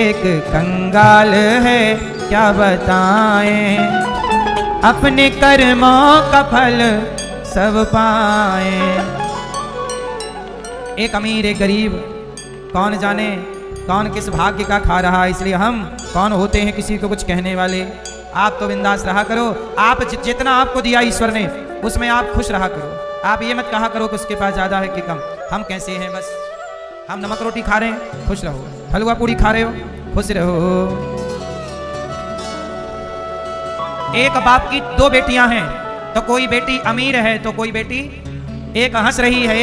एक कंगाल है, क्या बताएं। अपने कर्मों का फल सब पाए। एक अमीर एक गरीब, कौन जाने कौन किस भाग्य का खा रहा है, इसलिए हम कौन होते हैं किसी को कुछ कहने वाले। आप तो बिंदास रहा करो, आप जितना आपको दिया ईश्वर ने उसमें आप खुश रहा करो। आप ये मत कहा करो कि उसके पास ज्यादा है कि कम। हम कैसे हैं, बस हम नमक रोटी खा रहे हैं, खुश रहो। हलवा पूरी खा रहे हो, खुश रहो। एक बाप की दो बेटियां हैं, तो कोई बेटी अमीर है तो कोई बेटी एक हंस रही है।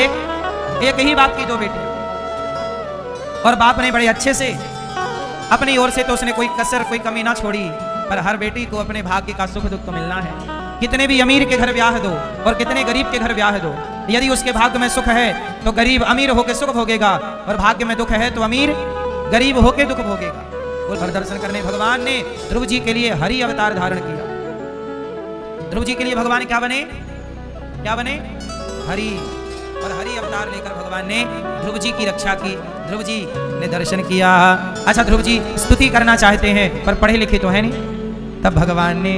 एक ही बाप की दो बेटियां, और बाप ने बड़े अच्छे से अपनी ओर से तो उसने कोई कसर कोई कमी ना छोड़ी, पर हर बेटी को अपने भाग्य का सुख दुख मिलना है। कितने भी अमीर के घर ब्याह दो और कितने गरीब के घर ब्याह दो, यदि उसके भाग्य में सुख है तो गरीब अमीर होकर सुख भोगेगा, और भाग्य में दुख है तो अमीर गरीब होकर दुख भोगेगा। और दर्शन करने भगवान ने ध्रुव जी के लिए हरि अवतार धारण किया। ध्रुव जी के लिए भगवान क्या बने, क्या बने, हरि। और हरि अवतार लेकर भगवान ने ध्रुव जी की रक्षा की, ध्रुव जी ने दर्शन किया। अच्छा, ध्रुव जी स्तुति करना चाहते हैं पर पढ़े लिखे तो है नहीं, तब भगवान ने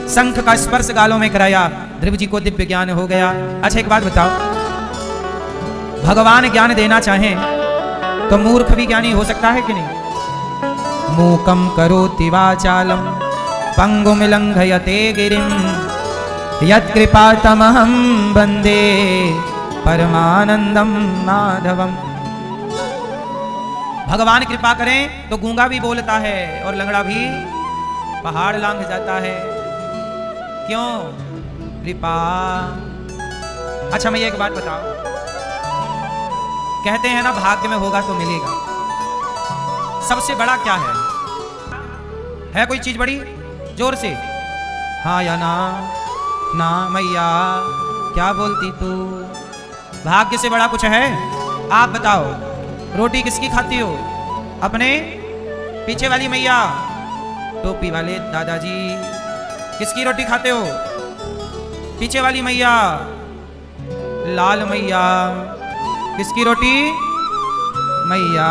शंख का स्पर्श गालों में कराया, ध्रुव जी को दिव्य ज्ञान हो गया। अच्छा एक बात बताओ, भगवान ज्ञान देना चाहें तो मूर्ख भी ज्ञानी हो सकता है कि नहीं। मूकम करोति वाचालम पंगुम लंघयते गिरिम यत्कृपातमहं वन्दे परमानंदम माधवम। भगवान कृपा करें तो गूंगा भी बोलता है और लंगड़ा भी पहाड़ लांघ जाता है। क्यों? कृपा। अच्छा मैं ये एक बात बताओ, कहते हैं ना भाग्य में होगा तो मिलेगा। सबसे बड़ा क्या है कोई चीज बड़ी? जोर से हाँ या ना। ना मैया, क्या बोलती तू? भाग्य से बड़ा कुछ है? आप बताओ, रोटी किसकी खाती हो? अपने पीछे वाली मैया, टोपी वाले दादाजी। किसकी रोटी खाते हो? पीछे वाली मैया, लाल मैया। किसकी रोटी? मैया।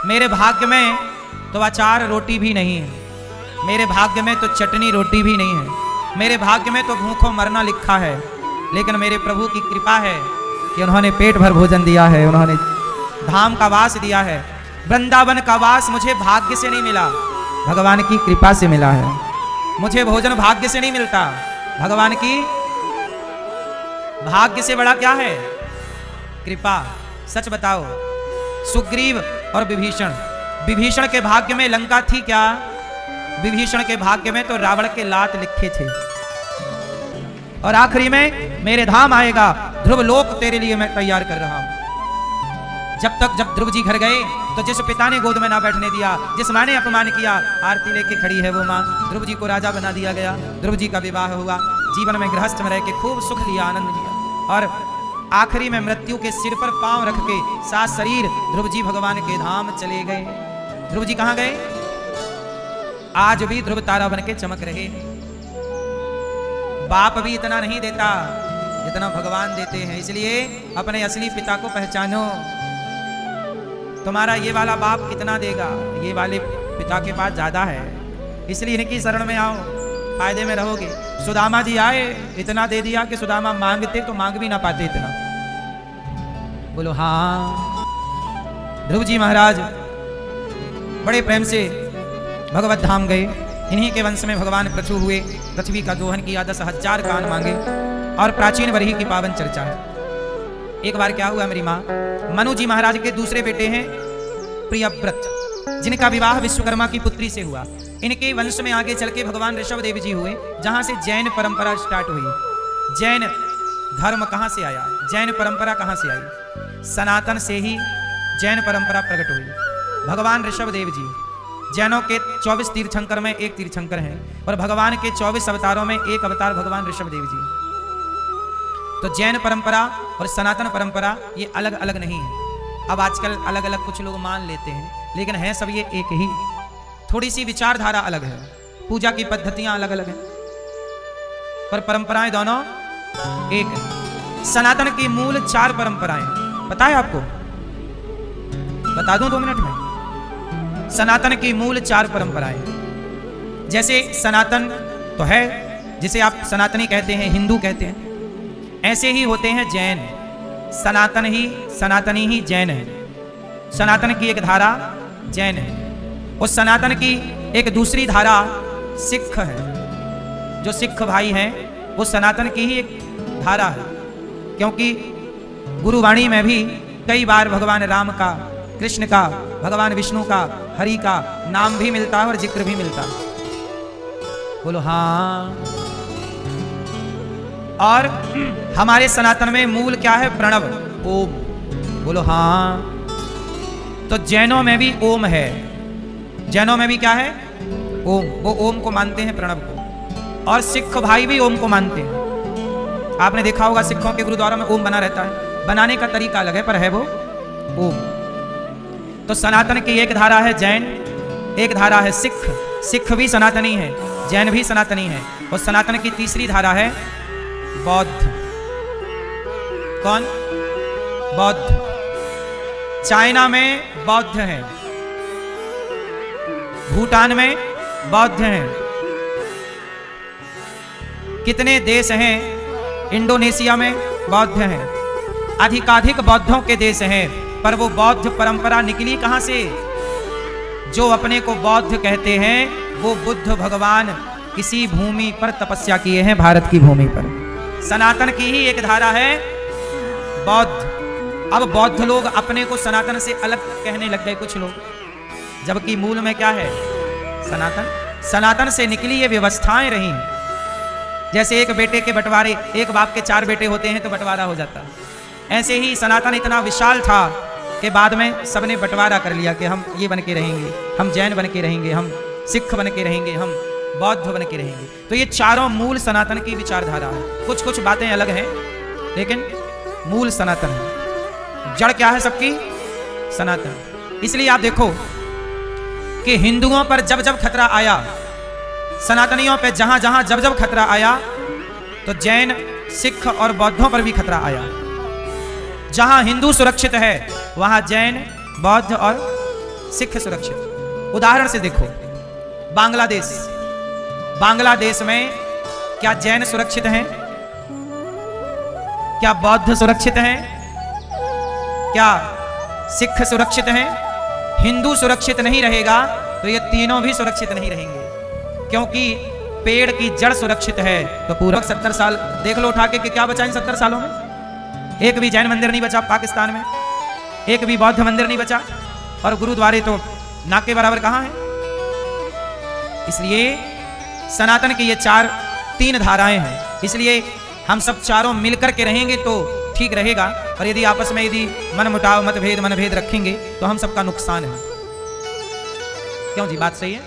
मेरे भाग्य में तो अचार रोटी भी नहीं है, मेरे भाग्य में तो चटनी रोटी भी नहीं है, मेरे भाग्य में तो भूखों मरना लिखा है। लेकिन मेरे प्रभु की कृपा है कि उन्होंने पेट भर भोजन दिया है, उन्होंने धाम का वास दिया है। वृंदावन का वास मुझे भाग्य से नहीं मिला, भगवान की कृपा से मिला है। मुझे भोजन भाग्य से नहीं मिलता, भगवान की। भाग्य से बड़ा क्या है? कृपा। सच बताओ, सुग्रीव और विभीषण, विभीषण के भाग्य में लंका थी क्या? विभीषण के भाग्य में तो रावण के लात लिखे थे। और आखिरी में मेरे धाम आएगा, ध्रुव लोक तेरे लिए मैं तैयार कर रहा हूं। जब ध्रुव जी घर गए तो जिस पिता ने गोद में ना बैठने दिया, जिस माँ ने अपमान किया, आरती लेके खड़ी है वो माँ। ध्रुव जी को राजा बना दिया गया, ध्रुव जी का विवाह हुआ, जीवन में गृहस्थ में रह के खूब सुख लिया, आनंद लिया। और आखिरी में मृत्यु के सिर पर पांव रख के साथ शरीर ध्रुव जी भगवान के धाम चले गए। ध्रुव जी कहाँ गए? आज भी ध्रुव तारा बन के चमक रहे। बाप भी इतना नहीं देता जितना भगवान देते हैं, इसलिए अपने असली पिता को पहचानो। तुम्हारा ये वाला बाप कितना देगा, ये वाले पिता के पास ज्यादा है, इसलिए इनकी शरण में आओ, फायदे में रहोगे। सुदामा जी आए, इतना दे दिया कि सुदामा मांगते तो मांग भी ना पाते इतना। बोलो हाँ। ध्रुव जी महाराज बड़े प्रेम से भगवत धाम गए। इन्हीं के वंश में भगवान पृथु हुए, पृथ्वी का दोहन किया, 10,000 कान मांगे, और प्राचीन वरही की पावन चर्चा है। एक बार क्या हुआ, मेरी माँ मनु जी महाराज के दूसरे बेटे हैं प्रियव्रत, जिनका विवाह विश्वकर्मा की पुत्री से हुआ। इनके वंश में आगे चल के भगवान ऋषभ देव जी हुए, जहां से जैन परंपरा स्टार्ट हुई। जैन धर्म कहां से आया, जैन परंपरा कहां से आई? सनातन से ही जैन परंपरा प्रकट हुई। भगवान ऋषभ देव जी जैनों के 24 तीर्थंकर में एक तीर्थंकर हैं, और भगवान के 24 अवतारों में एक अवतार भगवान ऋषभ देव जी। तो जैन परंपरा और सनातन परंपरा ये अलग अलग नहीं है। अब आजकल अलग अलग कुछ लोग मान लेते हैं, लेकिन है सब ये एक ही, थोड़ी सी विचारधारा अलग है। पूजा की पद्धतियां अलग अलग हैं, पर परंपराएं दोनों एक है। सनातन की मूल 4 परंपराएं, पता है आपको? बता दूं 2 मिनट में। सनातन की मूल 4 परंपराएं, जैसे सनातन तो है जिसे आप सनातनी कहते हैं, हिंदू कहते हैं, ऐसे ही होते हैं जैन। सनातनी ही जैन है। सनातन की एक धारा जैन है, उस सनातन की एक दूसरी धारा सिख है। जो सिख भाई हैं वो सनातन की ही एक धारा है, क्योंकि गुरुवाणी में भी कई बार भगवान राम का, कृष्ण का, भगवान विष्णु का, हरि का नाम भी मिलता है और जिक्र भी मिलता है। बोलो हाँ। और हमारे सनातन में मूल क्या है? प्रणव, ओम। बोलो हाँ। तो जैनों में भी ओम है। जैनों में भी क्या है? ओम। वो ओम को मानते हैं, प्रणव को। और सिख भाई भी ओम को मानते हैं। आपने देखा होगा सिखों के गुरुद्वारा में ओम बना रहता है, बनाने का तरीका अलग है पर है वो ओम। तो सनातन की एक धारा है जैन, एक धारा है सिख। सिख भी सनातनी है, जैन भी सनातनी है। और सनातन की तीसरी धारा है बौद्ध। कौन? बौद्ध। चाइना में बौद्ध हैं, भूटान में बौद्ध हैं, कितने देश हैं, इंडोनेशिया में बौद्ध हैं, अधिकाधिक बौद्धों के देश हैं। पर वो बौद्ध परंपरा निकली कहां से? जो अपने को बौद्ध कहते हैं वो बुद्ध भगवान किसी भूमि पर तपस्या किए हैं, भारत की भूमि पर। सनातन की ही एक धारा है बौद्ध। अब बौद्ध लोग अपने को सनातन से अलग कहने लग गए कुछ लोग, जबकि मूल में क्या है? सनातन। सनातन से निकली ये व्यवस्थाएं रही। जैसे एक बेटे के बंटवारे, एक बाप के 4 बेटे होते हैं तो बंटवारा हो जाता है, ऐसे ही सनातन इतना विशाल था कि बाद में सबने बंटवारा कर लिया कि हम ये बन के रहेंगे, हम जैन बन के रहेंगे, हम सिख बन के रहेंगे, हम बौद्ध बन के रहेंगे। तो ये चारों मूल सनातन की विचारधारा है। कुछ कुछ बातें अलग हैं लेकिन मूल सनातन है। जड़ क्या है सबकी? सनातन। इसलिए आप देखो कि हिंदुओं पर जब जब खतरा आया, सनातनियों पे जहां जहां जब जब खतरा आया, तो जैन, सिख और बौद्धों पर भी खतरा आया। जहां हिंदू सुरक्षित है वहां जैन, बौद्ध और सिख सुरक्षित। उदाहरण से देखो बांग्लादेश। बांग्लादेश में क्या जैन सुरक्षित हैं? क्या बौद्ध सुरक्षित हैं? क्या सिख सुरक्षित हैं? हिंदू सुरक्षित नहीं रहेगा तो ये तीनों भी सुरक्षित नहीं रहेंगे, क्योंकि पेड़ की जड़ सुरक्षित है तो पूरा 70 साल देख लो उठा के कि क्या बचा इन 70 सालों में? एक भी जैन मंदिर नहीं बचा पाकिस्तान में, एक भी बौद्ध मंदिर नहीं बचा, और गुरुद्वारे तो ना के बराबर कहां है। इसलिए सनातन की ये 3 धाराएं हैं। इसलिए हम सब चारों मिलकर के रहेंगे तो ठीक रहेगा, और यदि आपस में यदि मनमुटाव, मनभेद रखेंगे तो हम सबका नुकसान है। क्यों जी? बात सही है।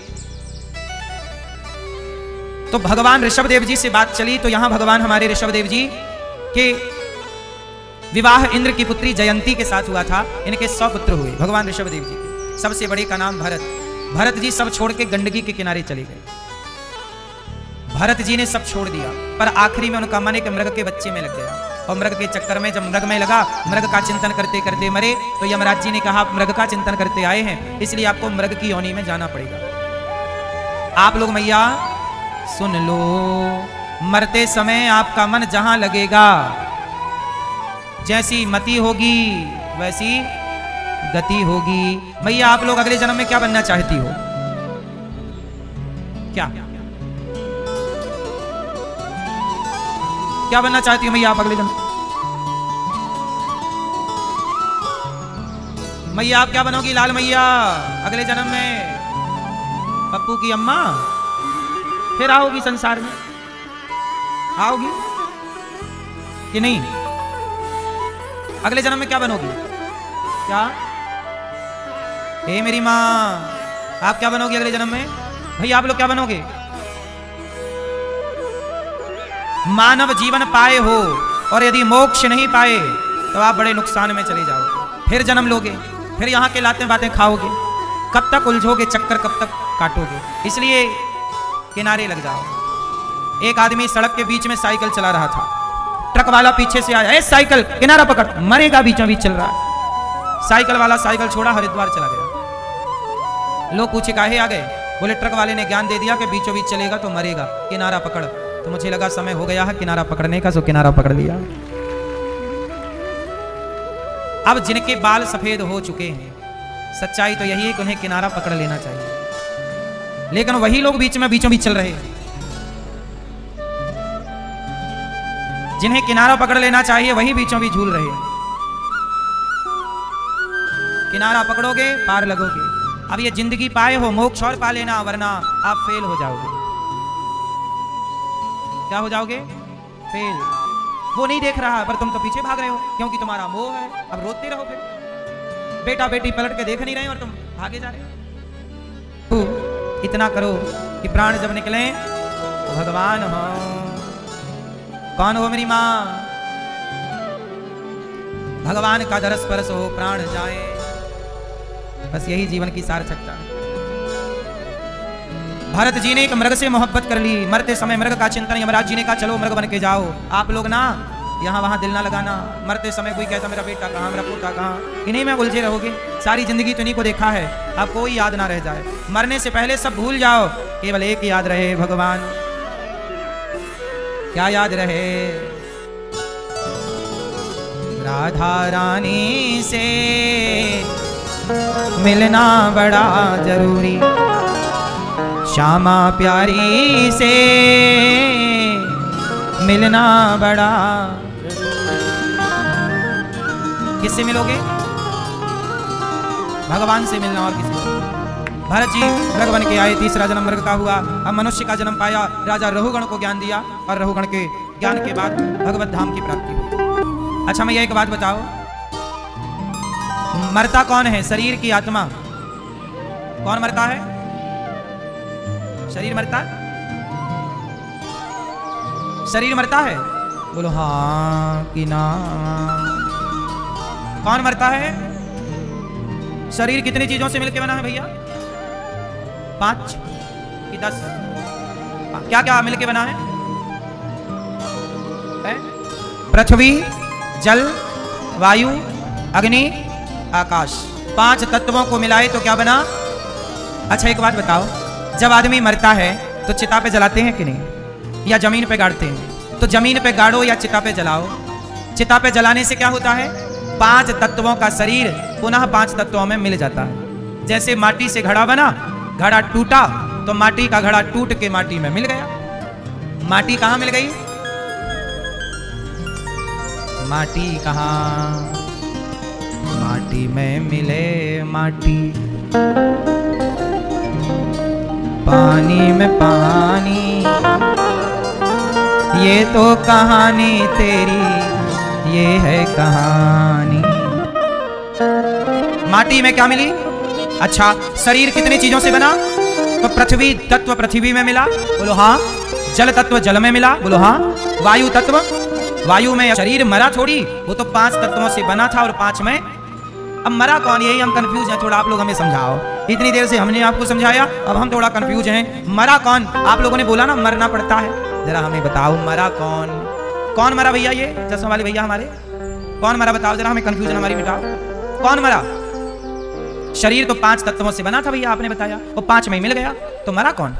तो भगवान ऋषभदेव जी से बात चली तो यहां भगवान हमारे ऋषभदेव जी के विवाह इंद्र की पुत्री जयंती के साथ हुआ था। इनके 100 पुत्र हुए भगवान ऋषभदेव जी के। सबसे बड़े का नाम भरत। भरत जी सब छोड़ के गंडकी के किनारे चले गए। भरत जी ने सब छोड़ दिया, पर आखिरी में उनका मन एक मृग के बच्चे में लग गया, और मृग के चक्कर में जब मृग में लगा, मृग का चिंतन करते करते मरे। तो यमराज जी ने कहा आप मृग का चिंतन करते आए हैं, इसलिए आपको मृग की योनि में जाना पड़ेगा। आप लोग मैया सुन लो, मरते समय आपका मन जहां लगेगा, जैसी मति होगी वैसी गति होगी। मैया आप लोग अगले जन्म में क्या बनना चाहती हो? क्या क्या बनना चाहती हो मैया आप अगले जन्म? मैया आप क्या बनोगी लाल मैया अगले जन्म में? पप्पू की अम्मा फिर आओगी संसार में? आओगी कि नहीं? अगले जन्म में क्या बनोगी? क्या? हे मेरी माँ, आप क्या बनोगी अगले जन्म में? भैया आप लोग क्या बनोगे? मानव जीवन पाए हो और यदि मोक्ष नहीं पाए तो आप बड़े नुकसान में चले जाओगे। फिर जन्म लोगे, फिर यहाँ के लाते बातें खाओगे, कब तक उलझोगे चक्कर, कब तक काटोगे। इसलिए किनारे लग जाओ। एक आदमी सड़क के बीच में साइकिल चला रहा था, ट्रक वाला पीछे से आया, ए साइकिल किनारा पकड़, मरेगा, बीचों बीच चल रहा है। साइकिल वाला साइकिल छोड़ा, हरिद्वार चला गया। लोग पूछे काहे आ गए? बोले ट्रक वाले ने ज्ञान दे दिया कि बीचों बीच चलेगा तो मरेगा, किनारा पकड़। तो मुझे लगा समय हो गया है किनारा पकड़ने का, सो किनारा पकड़ लिया। अब जिनके बाल सफेद हो चुके हैं, सच्चाई तो यही है कि उन्हें किनारा पकड़ लेना चाहिए, लेकिन वही लोग बीच में बीचों बीच चल रहे हैं। जिन्हें किनारा पकड़ लेना चाहिए वही बीचों बीच झूल रहे हैं। किनारा पकड़ोगे पार लगोगे। अब ये जिंदगी पाए हो, मोक्ष और पा लेना, वरना आप फेल हो जाओगे। क्या हो जाओगे? फेल। वो नहीं देख रहा पर तुम तो पीछे भाग रहे हो क्योंकि तुम्हारा मोह है। अब रोते रहो फिर। बेटा बेटी पलट के देख नहीं रहे और तुम भागे जा रहे हो। इतना करो कि प्राण जब निकले तो भगवान हो। कौन हो? मेरी मां। भगवान का दरस परस हो, प्राण जाए। बस यही जीवन की सार्थकता। भरत जी ने एक मृग से मोहब्बत कर ली, मरते समय मृग का चिंतन। यमराज जी ने कहा चलो मृग बन के जाओ। आप लोग ना यहाँ वहां दिल ना लगाना। मरते समय कोई कहता मेरा बेटा कहाँ, मेरा पोता कहाँ, इन्हीं में उलझे रहोगे। सारी जिंदगी तो इन्हीं को देखा है, अब कोई याद ना रह जाए। मरने से पहले सब भूल जाओ, केवल एक याद रहे, भगवान। क्या याद रहे? राधा रानी से मिलना बड़ा जरूरी, श्यामा प्यारी से मिलना बड़ा। किससे मिलोगे? भगवान से मिलना, और किसी से। भरत जी मृग बन के आए, तीसरा जन्म मृग का हुआ। अब मनुष्य का जन्म पाया, राजा रहुगण को ज्ञान दिया और रहुगण के ज्ञान के बाद भगवत धाम की प्राप्ति हुई। अच्छा मैं एक बात बताओ, मरता कौन है? शरीर की आत्मा? कौन मरता है? शरीर मरता है? शरीर मरता है? बोलो हाँ कि ना। कौन मरता है? शरीर कितनी चीजों से मिलकर बना है भैया? 5 कि 10? क्या क्या मिलके बना है? पृथ्वी, जल, वायु, अग्नि, आकाश। 5 तत्वों को मिलाए तो क्या बना? अच्छा एक बात बताओ, जब आदमी मरता है तो चिता पे जलाते हैं कि नहीं, या जमीन पे गाड़ते हैं? तो जमीन पे गाड़ो या चिता पे जलाओ, चिता पे जलाने से क्या होता है? 5 तत्वों का शरीर पुनः 5 तत्वों में मिल जाता है। जैसे माटी से घड़ा बना, घड़ा टूटा तो माटी का घड़ा टूट के माटी में मिल गया। माटी कहां मिल गई? माटी कहां? माटी में मिले माटी, पानी में पानी। ये तो कहानी तेरी, ये है कहानी। माटी में क्या मिली? अच्छा शरीर कितनी चीजों से बना? तो पृथ्वी तत्व पृथ्वी में मिला, बोलो हाँ। जल तत्व जल में मिला, बोलो हाँ। वायु तत्व वायु में। शरीर मरा थोड़ी, वो तो 5 तत्वों से बना था और 5 में। अब मरा कौन? यही हम कंफ्यूज हैं, थोड़ा आप लोग हमें समझाओ। इतनी देर से हमने आपको समझाया, अब हम थोड़ा कंफ्यूज हैं। मरा कौन? आप लोगों ने बोला ना मरना पड़ता है, जरा हमें बताओ मरा कौन? कौन मरा भैया? ये चश्मा वाले भैया हमारे, कौन मरा बताओ जरा, हमें कंफ्यूजन हमारी मिटाओ। कौन मरा? शरीर तो 5 तत्वों से बना था भैया, आपने बताया, वो 5 में मिल गया, तो मरा कौन?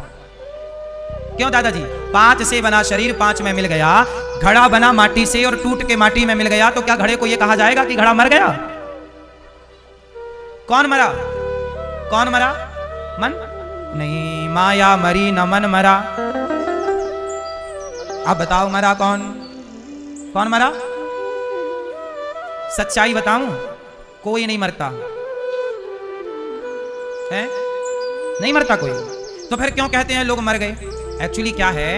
क्यों दादाजी? 5 से बना शरीर 5 में मिल गया। घड़ा बना माटी से और टूट के माटी में मिल गया, तो क्या घड़े को यह कहा जाएगा कि घड़ा मर गया? कौन मरा? कौन मरा? मन नहीं, माया मरी न मन मरा। अब बताओ मरा कौन? कौन मरा? सच्चाई बताऊं, कोई नहीं मरता है, नहीं मरता कोई। तो फिर क्यों कहते हैं लोग मर गए? एक्चुअली क्या है,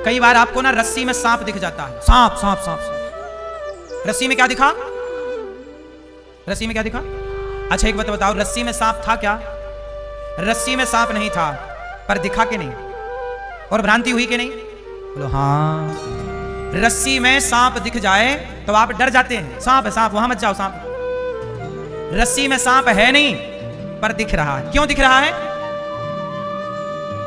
कई बार आपको ना रस्सी में सांप दिख जाता है। सांप सांप सांप सांप। रस्सी में क्या दिखा? रस्सी में क्या दिखा? अच्छा एक बात बताओ, रस्सी में सांप था क्या? रस्सी में सांप नहीं था, पर दिखा कि नहीं? और भ्रांति हुई कि नहीं? बोलो हाँ। रस्सी में सांप दिख जाए तो आप डर जाते हैं, सांप है सांप, वहां मत जाओ सांप। रस्सी में सांप है नहीं, पर दिख रहा है। क्यों दिख रहा है?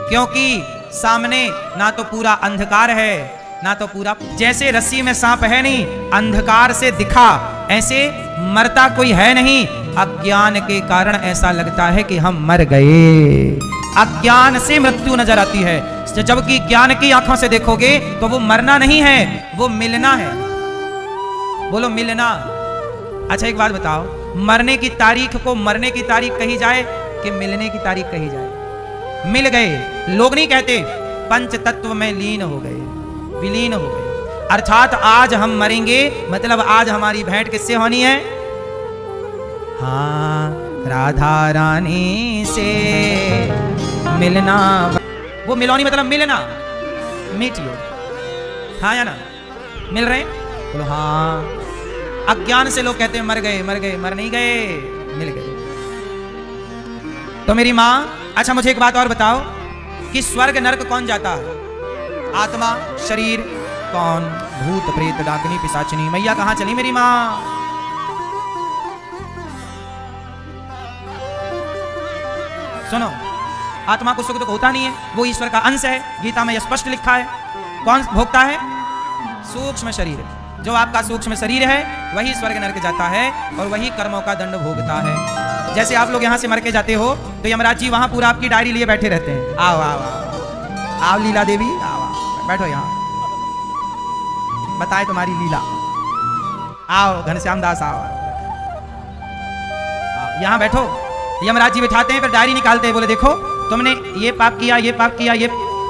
क्योंकि सामने ना तो पूरा अंधकार है ना तो पूरा, जैसे रस्सी में सांप है नहीं, अंधकार से दिखा, ऐसे मरता कोई है नहीं। अज्ञान के कारण ऐसा लगता है कि हम मर गए। अज्ञान से मृत्यु नजर आती है, जबकि ज्ञान की आंखों से देखोगे तो वो मरना नहीं है, वो मिलना है। बोलो मिलना। अच्छा एक बात बताओ, मरने की तारीख को मरने की तारीख कही जाए कि मिलने की तारीख कही जाए? मिल गए। लोग नहीं कहते पंच तत्व में लीन हो गए, विलीन हो गए। अर्थात आज हम मरेंगे, मतलब आज हमारी भेंट किससे होनी है? हाँ, राधा रानी से मिलना। वो मिलोनी मतलब मिलना, मीटियो। हाँ या ना? मिल रहे? बोलो हाँ। अज्ञान से लोग कहते हैं मर गए, मर गए, मर नहीं गए, मिल गए। तो मेरी माँ, अच्छा मुझे एक बात और बताओ कि स्वर्ग नरक कौन जाता है? आत्मा, शरीर, कौन? भूत प्रेत डाकनी पिशाचिनी। मैया कहां चली मेरी माँ? सुनो, आत्मा को सुख दुख होता नहीं है, वो ईश्वर का अंश है। गीता में स्पष्ट लिखा है। कौन भोगता है? सूक्ष्म शरीर। जो आपका सूक्ष्म शरीर है वही स्वर्ग नरक जाता है और वही कर्मों का दंड भोगता है। जैसे आप लोग यहाँ से मर के जाते हो तो यमराज जी वहां पूरा आपकी डायरी लिए बैठे रहते हैं। आओ आओ आओ आओ लीला देवी, आओ आओ बैठो यहाँ, बताए तुम्हारी लीला। आओ घनश्याम दास, आओ यहाँ बैठो। यमराज जी बिठाते हैं, फिर डायरी निकालते हैं, बोले देखो तुमने ये पाप किया, ये पाप किया, ये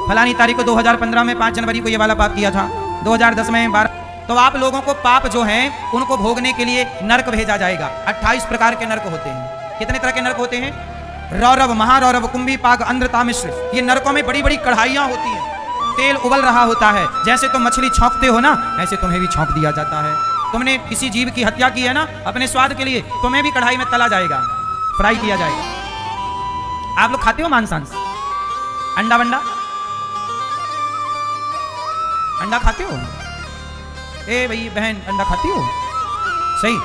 फलानी तारीख को 2015 में 5 जनवरी को ये वाला पाप किया था, 2010 में 12। तो आप लोगों को पाप जो हैं उनको भोगने के लिए नरक भेजा जाएगा। 28 प्रकार के नरक होते हैं। कितने तरह के नरक होते हैं? रौरव, महारौरव, कुंभी, पाक, अंध्रता, मिश्र। ये नरकों में बड़ी बड़ी कढ़ाइयां होती हैं, तेल उबल रहा होता है। जैसे तुम मछली छौंकते हो ना, ऐसे तुम्हें भी छौंक दिया जाता है। तुमने किसी जीव की हत्या की है ना अपने स्वाद के लिए, तुम्हें भी कढ़ाई में तला जाएगा, फ्राई किया जाएगा। आप लोग खाते हो मांस सांस, अंडा वंडा? अंडा खाते हो? ए भाई बहन, अंडा खाती हो? सही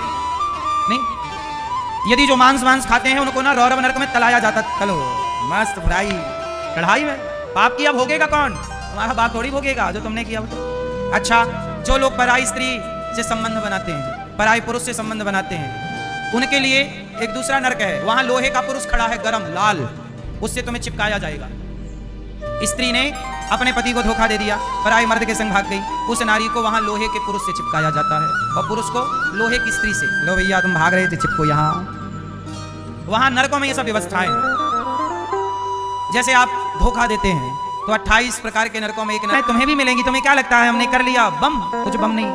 नहीं। यदि जो मांस वांस खाते हैं उनको ना रौरव नरक में तलाया जाता। चलो मस्त फ्राई कढ़ाई में। पाप किया भोगेगा कौन? तुम्हारा बाप थोड़ी भोगेगा जो तुमने किया। अच्छा, जो लोग पराई स्त्री से संबंध बनाते हैं, पराई पुरुष से संबंध बनाते हैं, उनके लिए एक दूसरा नरक है। वहां लोहे का पुरुष खड़ा है, गरम लाल, उससे तुम्हें चिपकाया जाएगा। स्त्री ने अपने पति को धोखा दे दिया, पराई मर्द के संग भाग गई, उस नारी को वहां लोहे के पुरुष से चिपकाया जाता है और पुरुष को लोहे की स्त्री से। लो भैया तुम भाग रहे थे, चिपको यहाँ। वहां नरकों में ये सब व्यवस्थाएं हैं। जैसे आप धोखा देते हैं तो 28 प्रकार के नरकों में एक नरक तुम्हें भी मिलेंगी। तुम्हें क्या लगता है हमने कर लिया बम? कुछ बम नहीं।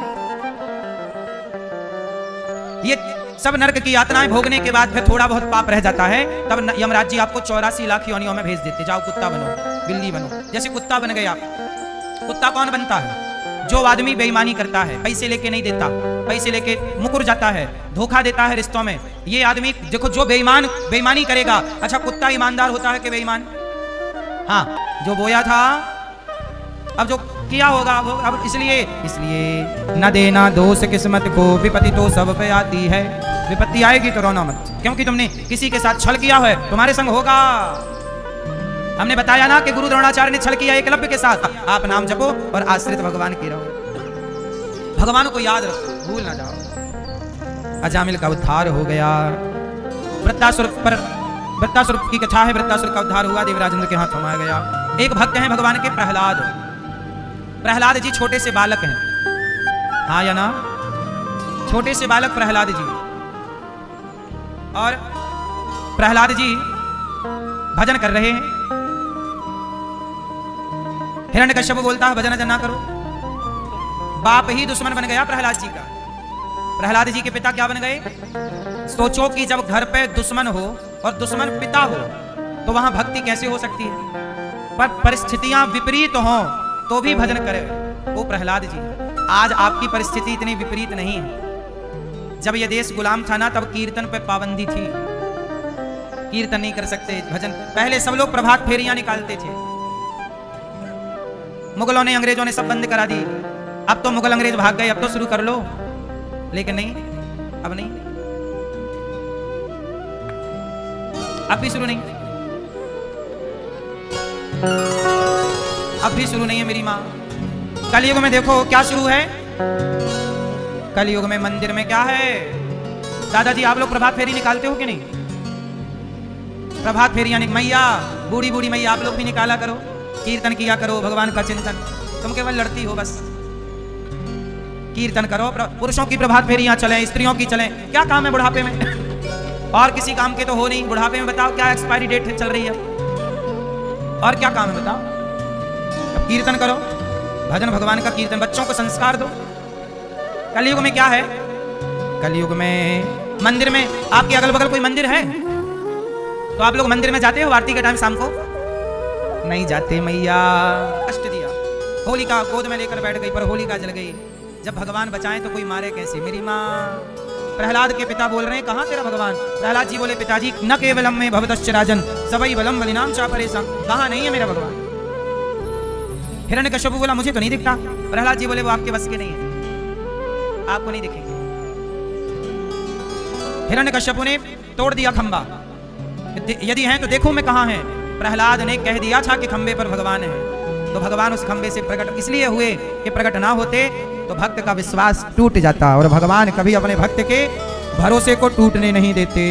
ये सब नरक की यातनाएं भोगने के बाद फिर थोड़ा बहुत पाप रह जाता है, तब यमराज जी आपको 84 लाख योनियों में भेज देते। जाओ कुत्ता बनो, बिल्ली बनो। जैसे कुत्ता बन गए आप। कुत्ता कौन बनता है? जो आदमी बेईमानी करता है, पैसे लेके नहीं देता, पैसे लेके मुकर जाता है, धोखा देता है रिश्तों में। ये आदमी देखो, जो बेईमानी करेगा। अच्छा, कुत्ता ईमानदार होता है कि बेईमान? हाँ, जो बोया था अब जो किया होगा अब। इसलिए न देना दोष किस्मत को, विपत्ति तो सब पे आती है। विपत्ति आएगी तो रोना मत, क्योंकि तुमने किसी के साथ छल किया है, तुम्हारे संग होगा। हमने बताया ना कि गुरु द्रोणाचार्य ने छल किया एकलव्य के साथ। आप नाम जपो और आश्रित भगवान की रहो। भगवान को याद रखो, भूल ना जाओ। अजामिल का उद्धार हो गया। वृत्तासुर की कथा है, वृत्तासुर का उद्धार हुआ, देवराजेंद्र के हाथ थमाया गया। एक भक्त हैं भगवान के, प्रहलाद। प्रहलाद जी छोटे से बालक हैं, हाँ या ना? छोटे से बालक प्रहलाद जी। और प्रहलाद जी भजन कर रहे हैं। हिरण्यकश्यप बोलता है भजन अजन ना करो। बाप ही दुश्मन बन गया प्रहलाद जी का। प्रहलाद जी के पिता क्या बन गए? सोचो कि जब घर पे दुश्मन हो और दुश्मन पिता हो तो वहां भक्ति कैसे हो सकती है? पर परिस्थितियां विपरीत हों तो भी भजन करे वो प्रहलाद जी। आज आपकी परिस्थिति इतनी विपरीत नहीं है। जब यह देश गुलाम था ना, तब कीर्तन पे पाबंदी थी, कीर्तन नहीं कर सकते, भजन। पहले सब लोग प्रभात फेरियां निकालते थे। मुगलों ने, अंग्रेजों ने सब बंद करा दी। अब तो मुगल अंग्रेज भाग गए, अब तो शुरू कर लो। लेकिन नहीं, अब नहीं, अब भी शुरू नहीं। अब भी शुरू नहीं है मेरी माँ। कलयुग में देखो क्या शुरू है, कलयुग में मंदिर में क्या है। दादाजी आप लोग प्रभात फेरी निकालते हो कि नहीं? प्रभात फेरी यानी मैया, बूढ़ी बूढ़ी मैया आप लोग भी निकाला करो, कीर्तन किया करो, भगवान का चिंतन। तुम केवल लड़ती हो बस, कीर्तन करो। पुरुषों की प्रभात फेरियां चलें, स्त्रियों की चलें, क्या काम है बुढ़ापे में? और किसी काम के तो हो नहीं, बुढ़ापे में बताओ क्या एक्सपायरी डेट चल रही है, और क्या काम है बताओ? अब कीर्तन करो, भजन भगवान का कीर्तन, बच्चों को संस्कार दो। कलयुग में क्या है, कलयुग में मंदिर में, आपके अगल बगल कोई मंदिर है तो आप लोग मंदिर में जाते हो आरती के टाइम शाम को? नहीं जाते। मैया कष्ट दिया, होलिका गोद में लेकर बैठ गई पर होलिका जल गई। जब भगवान बचाएं तो कोई मारे कैसे? मेरी माँ। प्रहलाद के पिता बोल रहे हैं कहां तेरा भगवान? प्रहलाद जी बोले पिताजी न केवलम में भवतश्च राजन सबई बलम बलिनाम चापरेशम, कहां नहीं है मेरा भगवान? हिरण्यकश्यप बोला मुझे तो नहीं दिखता। प्रहलाद जी बोले वो आपके बस के नहीं है, आपको नहीं दिखेंगे। हिरण्यकश्यप ने तोड़ दिया खंबा, यदि हैं तो देखो मैं कहां है। प्रहलाद ने कह दिया था कि खंबे पर भगवान है, तो भगवान उस खंबे से प्रकट इसलिए हुए कि प्रकट ना होते तो भक्त का विश्वास टूट जाता, और भगवान कभी अपने भक्त के भरोसे को टूटने नहीं देते।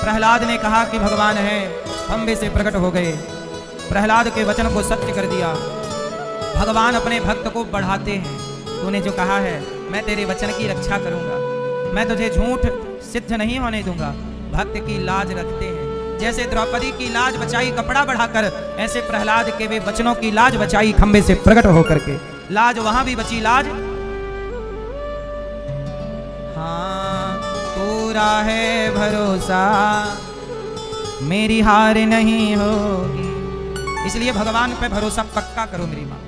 प्रहलाद ने कहा कि भगवान है, खंबे से प्रकट हो गए। प्रहलाद के वचन को सत्य कर दिया। भगवान अपने भक्त को बढ़ाते हैं। तूने जो कहा है मैं तेरे वचन की रक्षा करूंगा, मैं तुझे झूठ सिद्ध नहीं होने दूंगा। भक्त की लाज रखते हैं, जैसे द्रौपदी की लाज बचाई कपड़ा बढ़ाकर, ऐसे प्रहलाद के वे वचनों की लाज बचाई खंबे से प्रकट होकर के। लाज वहां भी बची, लाज हाँ पूरा है भरोसा मेरी हार नहीं होगी। इसलिए भगवान पे भरोसा पक्का करो मेरी माँ।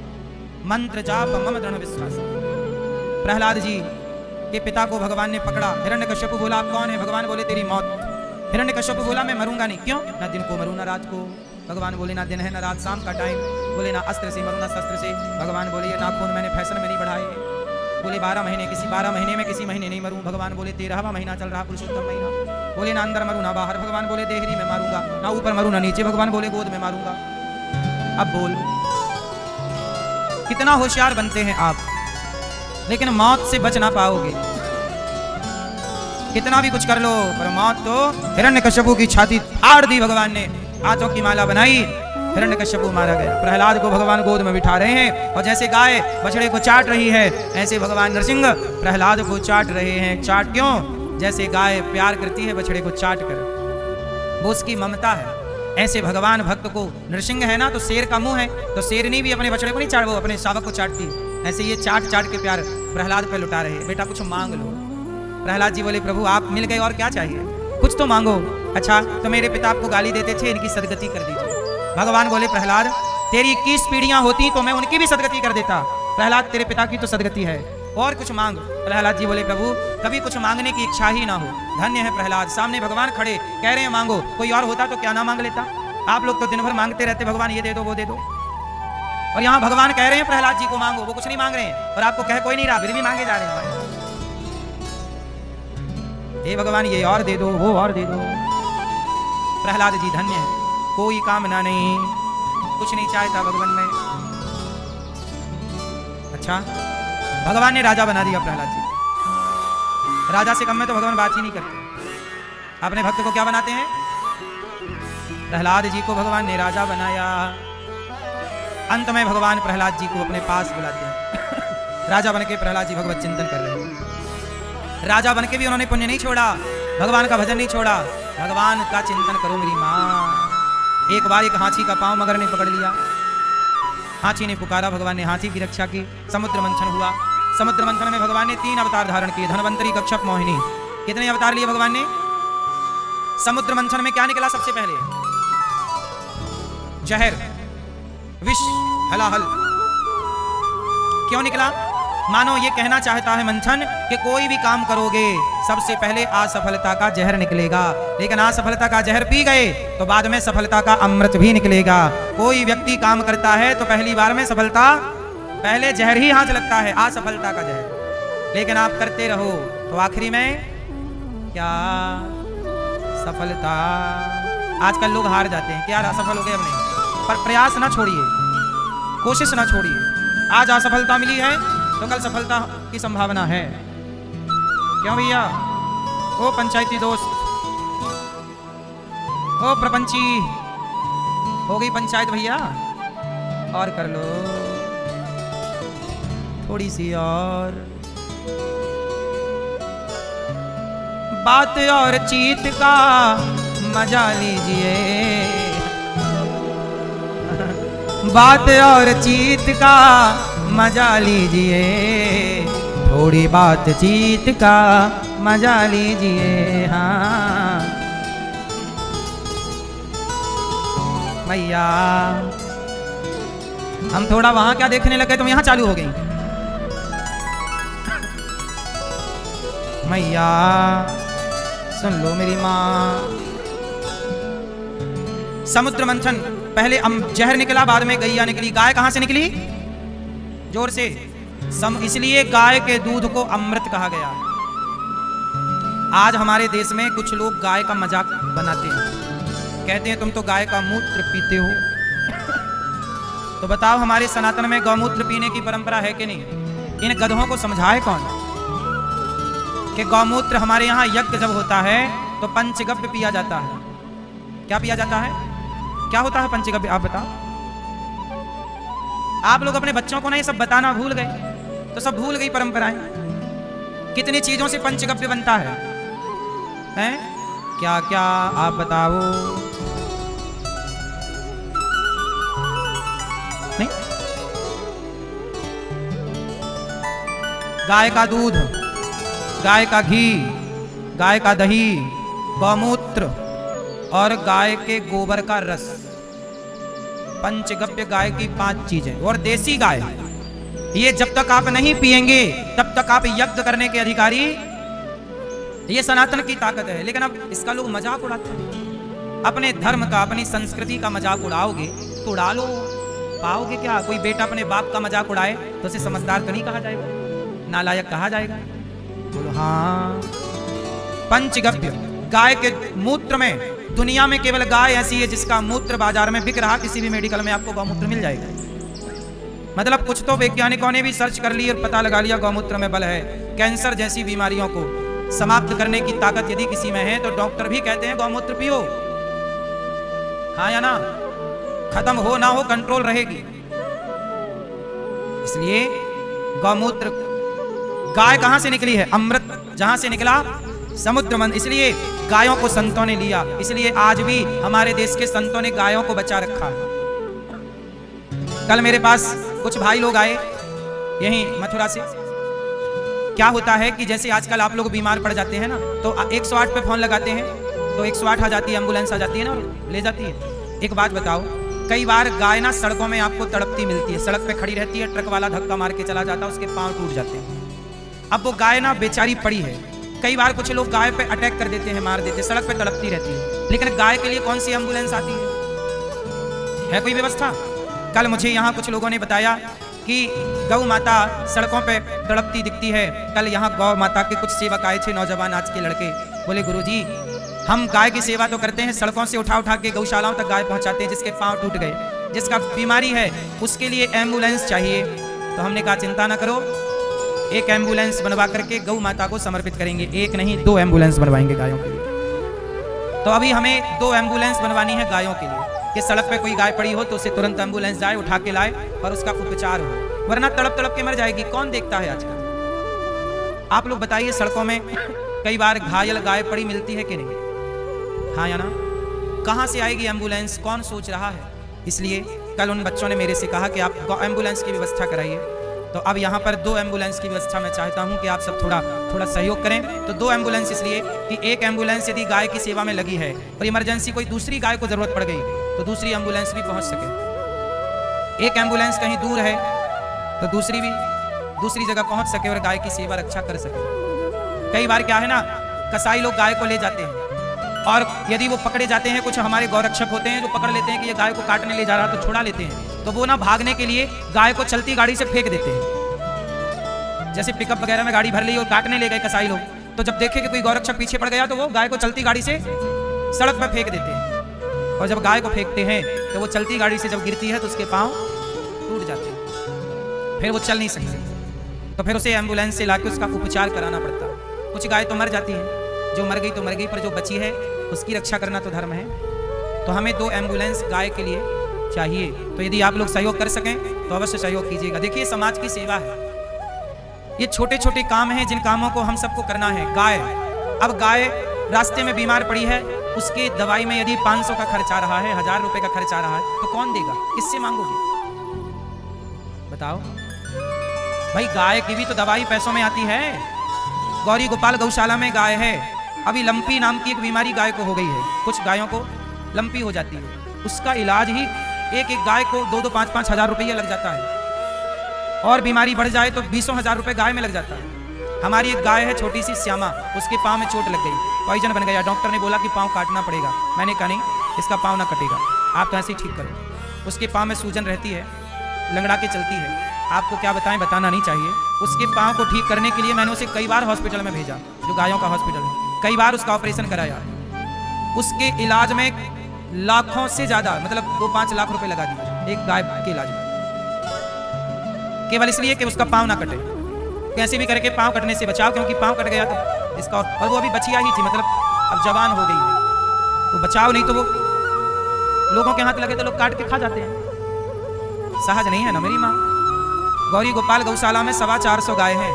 मंत्र जाप मम दृढ़ विश्वास। प्रहलाद जी के पिता को भगवान ने पकड़ा। हिरण्यकश्यप बोला आप कौन है? भगवान बोले तेरी मौत। हिरण्यकश्यप बोला मैं मरूंगा नहीं। क्यों? ना दिन को मरूं ना रात को। भगवान बोले ना दिन है ना रात, शाम का टाइम। बोले ना अस्त्र से मरूं ना शस्त्र से। भगवान बोले ये नाखून मैंने फैशन में नहीं बढ़ाए। बोले 12 महीने, किसी 12 महीने में किसी महीने नहीं मरूं। भगवान बोले 13वां महीना चल रहा पुरुषोत्तम महीना। बोले ना अंदर मरूं ना बाहर। भगवान बोले देहरी में मारूंगा, ना ऊपर मरूं ना नीचे। भगवान बोले गोद में मारूंगा। अब बोल कितना होशियार बनते हैं आप, लेकिन मौत से बच ना पाओगे। कितना भी कुछ कर लो पर मौत तो। हिरण्यकश्यप की छाती फाड़ दी भगवान ने, हाथों की माला बनाई, हिरण्यकश्यप मारा गया। प्रहलाद को भगवान गोद में बिठा रहे हैं, और जैसे गाय बछड़े को चाट रही है ऐसे भगवान नरसिंह प्रहलाद को चाट रहे हैं। चाट क्यों? जैसे गाय प्यार करती है बछड़े को चाट कर, वो उसकी ममता है। ऐसे भगवान भक्त को, नरसिंह है ना तो शेर का मुंह है, तो शेरनी भी अपने बछड़े को नहीं चाट, वो अपने शावक को चाटती। ऐसे ये चाट चाट के प्यार प्रहलाद पे लुटा रहे। बेटा कुछ मांग लो। प्रहलाद जी बोले प्रभु आप मिल गए और क्या चाहिए, कुछ तो मांगो। अच्छा तो मेरे पिता आपको गाली देते थे, इनकी सदगति कर दीजिए। भगवान बोले प्रहलाद तेरी 21 पीढ़ियां होती तो मैं उनकी भी सदगति कर देता। प्रहलाद तेरे पिता की तो सदगति है, और कुछ मांग। प्रहलाद जी बोले प्रभु कभी कुछ मांगने की इच्छा ही ना हो। धन्य है प्रहलाद, सामने भगवान खड़े कह रहे हैं मांगो। कोई और होता तो क्या ना मांग लेता। आप लोग तो दिन भर मांगते रहते भगवान ये दे दो वो दे दो, और यहाँ भगवान कह रहे हैं प्रहलाद जी को मांगो, वो कुछ नहीं मांग रहे हैं, और आपको कह कोई नहीं रहा फिर भी मांगे जा रहे हैं। हे भगवान ये और दे दो वो और दे दो। प्रहलाद जी धन्य है, कोई कामना नहीं, कुछ नहीं चाहता भगवान में। अच्छा भगवान ने राजा बना दिया प्रहलाद जी। राजा से कम में तो भगवान बात ही नहीं करते। अपने भक्त को क्या बनाते हैं? प्रहलाद जी को भगवान ने राजा बनाया। अंत में भगवान प्रहलाद जी को अपने पास बुलाते हैं। राजा बनके प्रहलाद जी भगवत चिंतन कर रहे हैं। राजा बनके भी उन्होंने पुण्य नहीं छोड़ा, भगवान का भजन नहीं छोड़ा। भगवान का चिंतन करो मेरी माँ। एक बार एक हाथी का पांव मगर ने पकड़ लिया। हाथी ने पुकारा, भगवान ने हाथी की रक्षा की। समुद्र मंथन हुआ। समुद्र मंथन में भगवान ने 3 अवतार धारण किए, धनवंतरी कच्छप मोहिनी। कितने अवतार लिए भगवान ने? समुद्र मंथन में क्या निकला सबसे पहले? जहर, विष, हलाहल। क्यों निकला? मानो ये कहना चाहता है मंथन कि कोई भी काम करोगे सबसे पहले असफलता का जहर निकलेगा, लेकिन असफलता का जहर पी गए तो बाद में सफलता का अमृत भी निकलेगा। कोई व्यक्ति काम करता है तो पहली बार में सफलता, पहले जहर ही हाथ लगता है, असफलता का जहर। लेकिन आप करते रहो तो आखिरी में क्या? सफलता। आजकल लोग हार जाते हैं, क्या असफल हो गए अपने, पर प्रयास ना छोड़िए, कोशिश ना छोड़िए। आज असफलता मिली है तो कल सफलता की संभावना है। क्यों भैया? ओ पंचायती दोस्त, ओ प्रपंची, हो गई पंचायत भैया? और कर लो थोड़ी सी और बात और चीत का मजा लीजिए, बात और चीत का मजा लीजिए, थोड़ी बातचीत का मजा लीजिए। हाँ भैया, हम थोड़ा वहां क्या देखने लगे तुम यहां चालू हो गई। मैया सुन लो मेरी माँ। समुद्र मंथन, पहले जहर निकला, बाद में गैया निकली। गाय कहां से निकली? जोर से। इसलिए गाय के दूध को अमृत कहा गया। आज हमारे देश में कुछ लोग गाय का मजाक बनाते हैं, कहते हैं तुम तो गाय का मूत्र पीते हो। तो बताओ, हमारे सनातन में गौमूत्र पीने की परंपरा है कि नहीं? इन गधों को समझाए कौन कि गौमूत्र हमारे यहाँ यज्ञ जब होता है तो पंचगव्य पिया जाता है। क्या पिया जाता है? क्या होता है पंचगव्य? आप बताओ। आप लोग अपने बच्चों को ना ये सब बताना भूल गए, तो सब भूल गई परंपराएं। कितनी चीजों से पंचगव्य बनता है, हैं? क्या क्या आप बताओ। नहीं? गाय का दूध, गाय का घी, गाय का दही, गौमूत्र और गाय के गोबर का रस, पंचगव्य गाय की 5 चीजें। और देसी गाय, ये जब तक आप नहीं पिएंगे तब तक आप यज्ञ करने के अधिकारी। ये सनातन की ताकत है। लेकिन अब इसका लोग मजाक उड़ाते हैं। अपने धर्म का, अपनी संस्कृति का मजाक उड़ाओगे तो उड़ा लो, पाओगे क्या? कोई बेटा अपने बाप का मजाक उड़ाए तो उसे समझदार तो नहीं कहा जाएगा, नालायक कहा जाएगा। बोलो हाँ। पंचगव्य गाय के मूत्र में, दुनिया में केवल गाय ऐसी है जिसका मूत्र बाजार में बिक रहा। किसी भी मेडिकल में आपको गौमूत्र मिल जाएगा। मतलब कुछ तो वैज्ञानिकों ने भी सर्च कर ली और पता लगा लिया गौमूत्र में बल है। कैंसर जैसी बीमारियों को समाप्त करने की ताकत यदि किसी में है तो डॉक्टर भी कहते हैं गौमूत्र पियो। हाँ या ना? खत्म हो ना हो, कंट्रोल रहेगी। इसलिए गौमूत्र, गाय कहां से निकली है? अमृत जहां से निकला समुद्र मंथन। इसलिए गायों को संतों ने लिया। इसलिए आज भी हमारे देश के संतों ने गायों को बचा रखा है। कल मेरे पास कुछ भाई लोग आए यहीं मथुरा से। क्या होता है कि जैसे आजकल आप लोग बीमार पड़ जाते हैं ना, तो 108 पे फोन लगाते हैं तो 108 आ जाती है, एम्बुलेंस आ जाती है ना, ले जाती है। एक बात बताओ, कई बार गाय ना सड़कों में आपको तड़पती मिलती है। सड़क पे खड़ी रहती है, ट्रक वाला धक्का मार के चला जाता है, उसके पांव टूट जाते हैं। अब वो गाय ना बेचारी पड़ी है। कई बार कुछ लोग गाय पे अटैक कर देते हैं, मार देते हैं, सड़क पे तड़पती रहती है। लेकिन गाय के लिए कौन सी एम्बुलेंस आती है कोई व्यवस्था? कल मुझे यहाँ कुछ लोगों ने बताया कि गौ माता सड़कों पे तड़पती दिखती है। कल यहाँ गौ माता के कुछ सेवक आए थे, नौजवान आज के लड़के। बोले गुरुजी, हम गाय की सेवा तो करते हैं, सड़कों से उठा उठा के गौशालाओं तक गाय पहुँचाते हैं। जिसके पाँव टूट गए, जिसका बीमारी है, उसके लिए एम्बुलेंस चाहिए। तो हमने कहा चिंता ना करो, एक एम्बुलेंस बनवा करके गौ माता को समर्पित करेंगे। एक नहीं, 2 एम्बुलेंस बनवाएंगे गायों के लिए। तो अभी हमें 2 एम्बुलेंस बनवानी है गायों के लिए कि सड़क पे कोई गाय पड़ी हो तो उसे तुरंत एम्बुलेंस जाए, उठा के लाए और उसका उपचार हो, वरना तड़प तड़प के मर जाएगी। कौन देखता है आजकल? आप लोग बताइए, सड़कों में कई बार घायल गाय पड़ी मिलती है कि नहीं? हाँ या ना? कहाँ से आएगी एम्बुलेंस? कौन सोच रहा है? इसलिए कल उन बच्चों ने मेरे से कहा कि आप एम्बुलेंस की व्यवस्था कराइए। तो अब यहाँ पर 2 एम्बुलेंस की व्यवस्था मैं चाहता हूँ कि आप सब थोड़ा सहयोग करें। तो 2 एम्बुलेंस इसलिए कि एक एम्बुलेंस यदि गाय की सेवा में लगी है और इमरजेंसी कोई दूसरी गाय को जरूरत पड़ गई तो दूसरी एम्बुलेंस भी पहुँच सके। एक एम्बुलेंस कहीं दूर है तो दूसरी भी दूसरी जगह पहुँच सके और गाय की सेवा रक्षा कर सके। कई बार क्या है ना, कसाई लोग गाय को ले जाते हैं और यदि वो पकड़े जाते हैं, कुछ हमारे गौरक्षक होते हैं जो पकड़ लेते हैं कि ये गाय को काटने ले जा रहा, तो छुड़ा लेते हैं। तो वो ना भागने के लिए गाय को चलती गाड़ी से फेंक देते हैं। जैसे पिकअप वगैरह में गाड़ी भर ली और काटने ले गए कसाई लोग, तो जब देखे कि कोई गौरक्षक पीछे पड़ गया तो वो गाय को चलती गाड़ी से सड़क पर फेंक देते हैं। और जब गाय को फेंकते हैं तो वो चलती गाड़ी से जब गिरती है तो उसके पाँव टूट जाते हैं, फिर वो चल नहीं सकती। तो फिर उसे एम्बुलेंस से लाके उसका उपचार कराना पड़ता है। कुछ गाय तो मर जाती हैं, जो मर गई तो मर गई, पर जो बची है उसकी रक्षा करना तो धर्म है। तो हमें 2 एम्बुलेंस गाय के लिए चाहिए। तो यदि आप लोग सहयोग कर सकें तो अवश्य सहयोग कीजिएगा। देखिए समाज की सेवा है, ये छोटे छोटे काम हैं जिन कामों को हम सबको करना है। गाय, अब गाय रास्ते में बीमार पड़ी है, उसके दवाई में यदि 500 का खर्च आ रहा है, 1000 रुपए का खर्च आ रहा है, तो कौन देगा? किससे मांगोगे? बताओ भाई, गाय की भी तो दवाई पैसों में आती है। गौरी गोपाल गौशाला में गाय है, अभी लंपी नाम की एक बीमारी गाय को हो गई है। कुछ गायों को लंपी हो जाती है, उसका इलाज ही एक गाय को 2-2, 5-5 हजार रुपया लग जाता है, और बीमारी बढ़ जाए तो 20 हजार रुपए गाय में लग जाता है। हमारी एक गाय है छोटी सी श्यामा, उसके पाँव में चोट लग गई, पॉइजन बन गया। डॉक्टर ने बोला कि पाँव काटना पड़ेगा। मैंने कहा नहीं, इसका पाँव ना कटेगा, आप तो ऐसे ही ठीक करो। उसके पाँव में सूजन रहती है, लंगड़ा के चलती है। आपको क्या बताएं, बताना नहीं चाहिए। उसके पाँव को ठीक करने के लिए मैंने उसे कई बार हॉस्पिटल में भेजा, जो गायों का हॉस्पिटल है। कई बार उसका ऑपरेशन कराया, उसके इलाज में लाखों से ज्यादा, मतलब 2-5 लाख रुपए लगा दिए एक गाय के इलाज में, केवल इसलिए कि उसका पाँव ना कटे। कैसे भी करके पाँव कटने से बचाओ, क्योंकि पाँव कट गया तो इसका, और वो अभी बचिया ही थी, मतलब अब जवान हो गई है, तो बचाओ, नहीं तो वो लोगों के हाथ लगे तो लोग काट के खा जाते हैं। सहज नहीं है ना मेरी माँ। गौरी गोपाल गौशाला में 425 गाय हैं,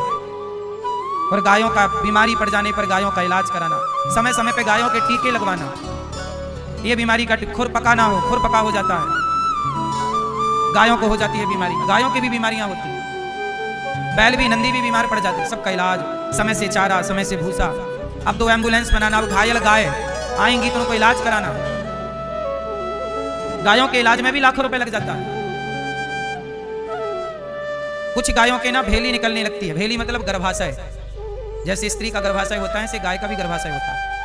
और गायों का बीमारी पड़ जाने पर गायों का इलाज कराना, समय समय पे गायों के टीके लगवाना, ये बीमारी का खुरपका ना हो, खुरपका हो जाता है, गायों को हो जाती है बीमारी। गायों की भी बीमारियां होती हैं, बैल भी, नंदी भी बीमार पड़ जाते हैं। सबका इलाज, समय से चारा, समय से भूसा। अब 2 एम्बुलेंस बनाना, अब घायल गाय आएंगी तो उनको इलाज कराना, गायों के इलाज में भी लाखों रुपए लग जाता है। कुछ गायों के ना भेली निकलने लगती है। भेली मतलब गर्भाशय, जैसे स्त्री का गर्भाशय होता है ऐसे गाय का भी गर्भाशय होता है।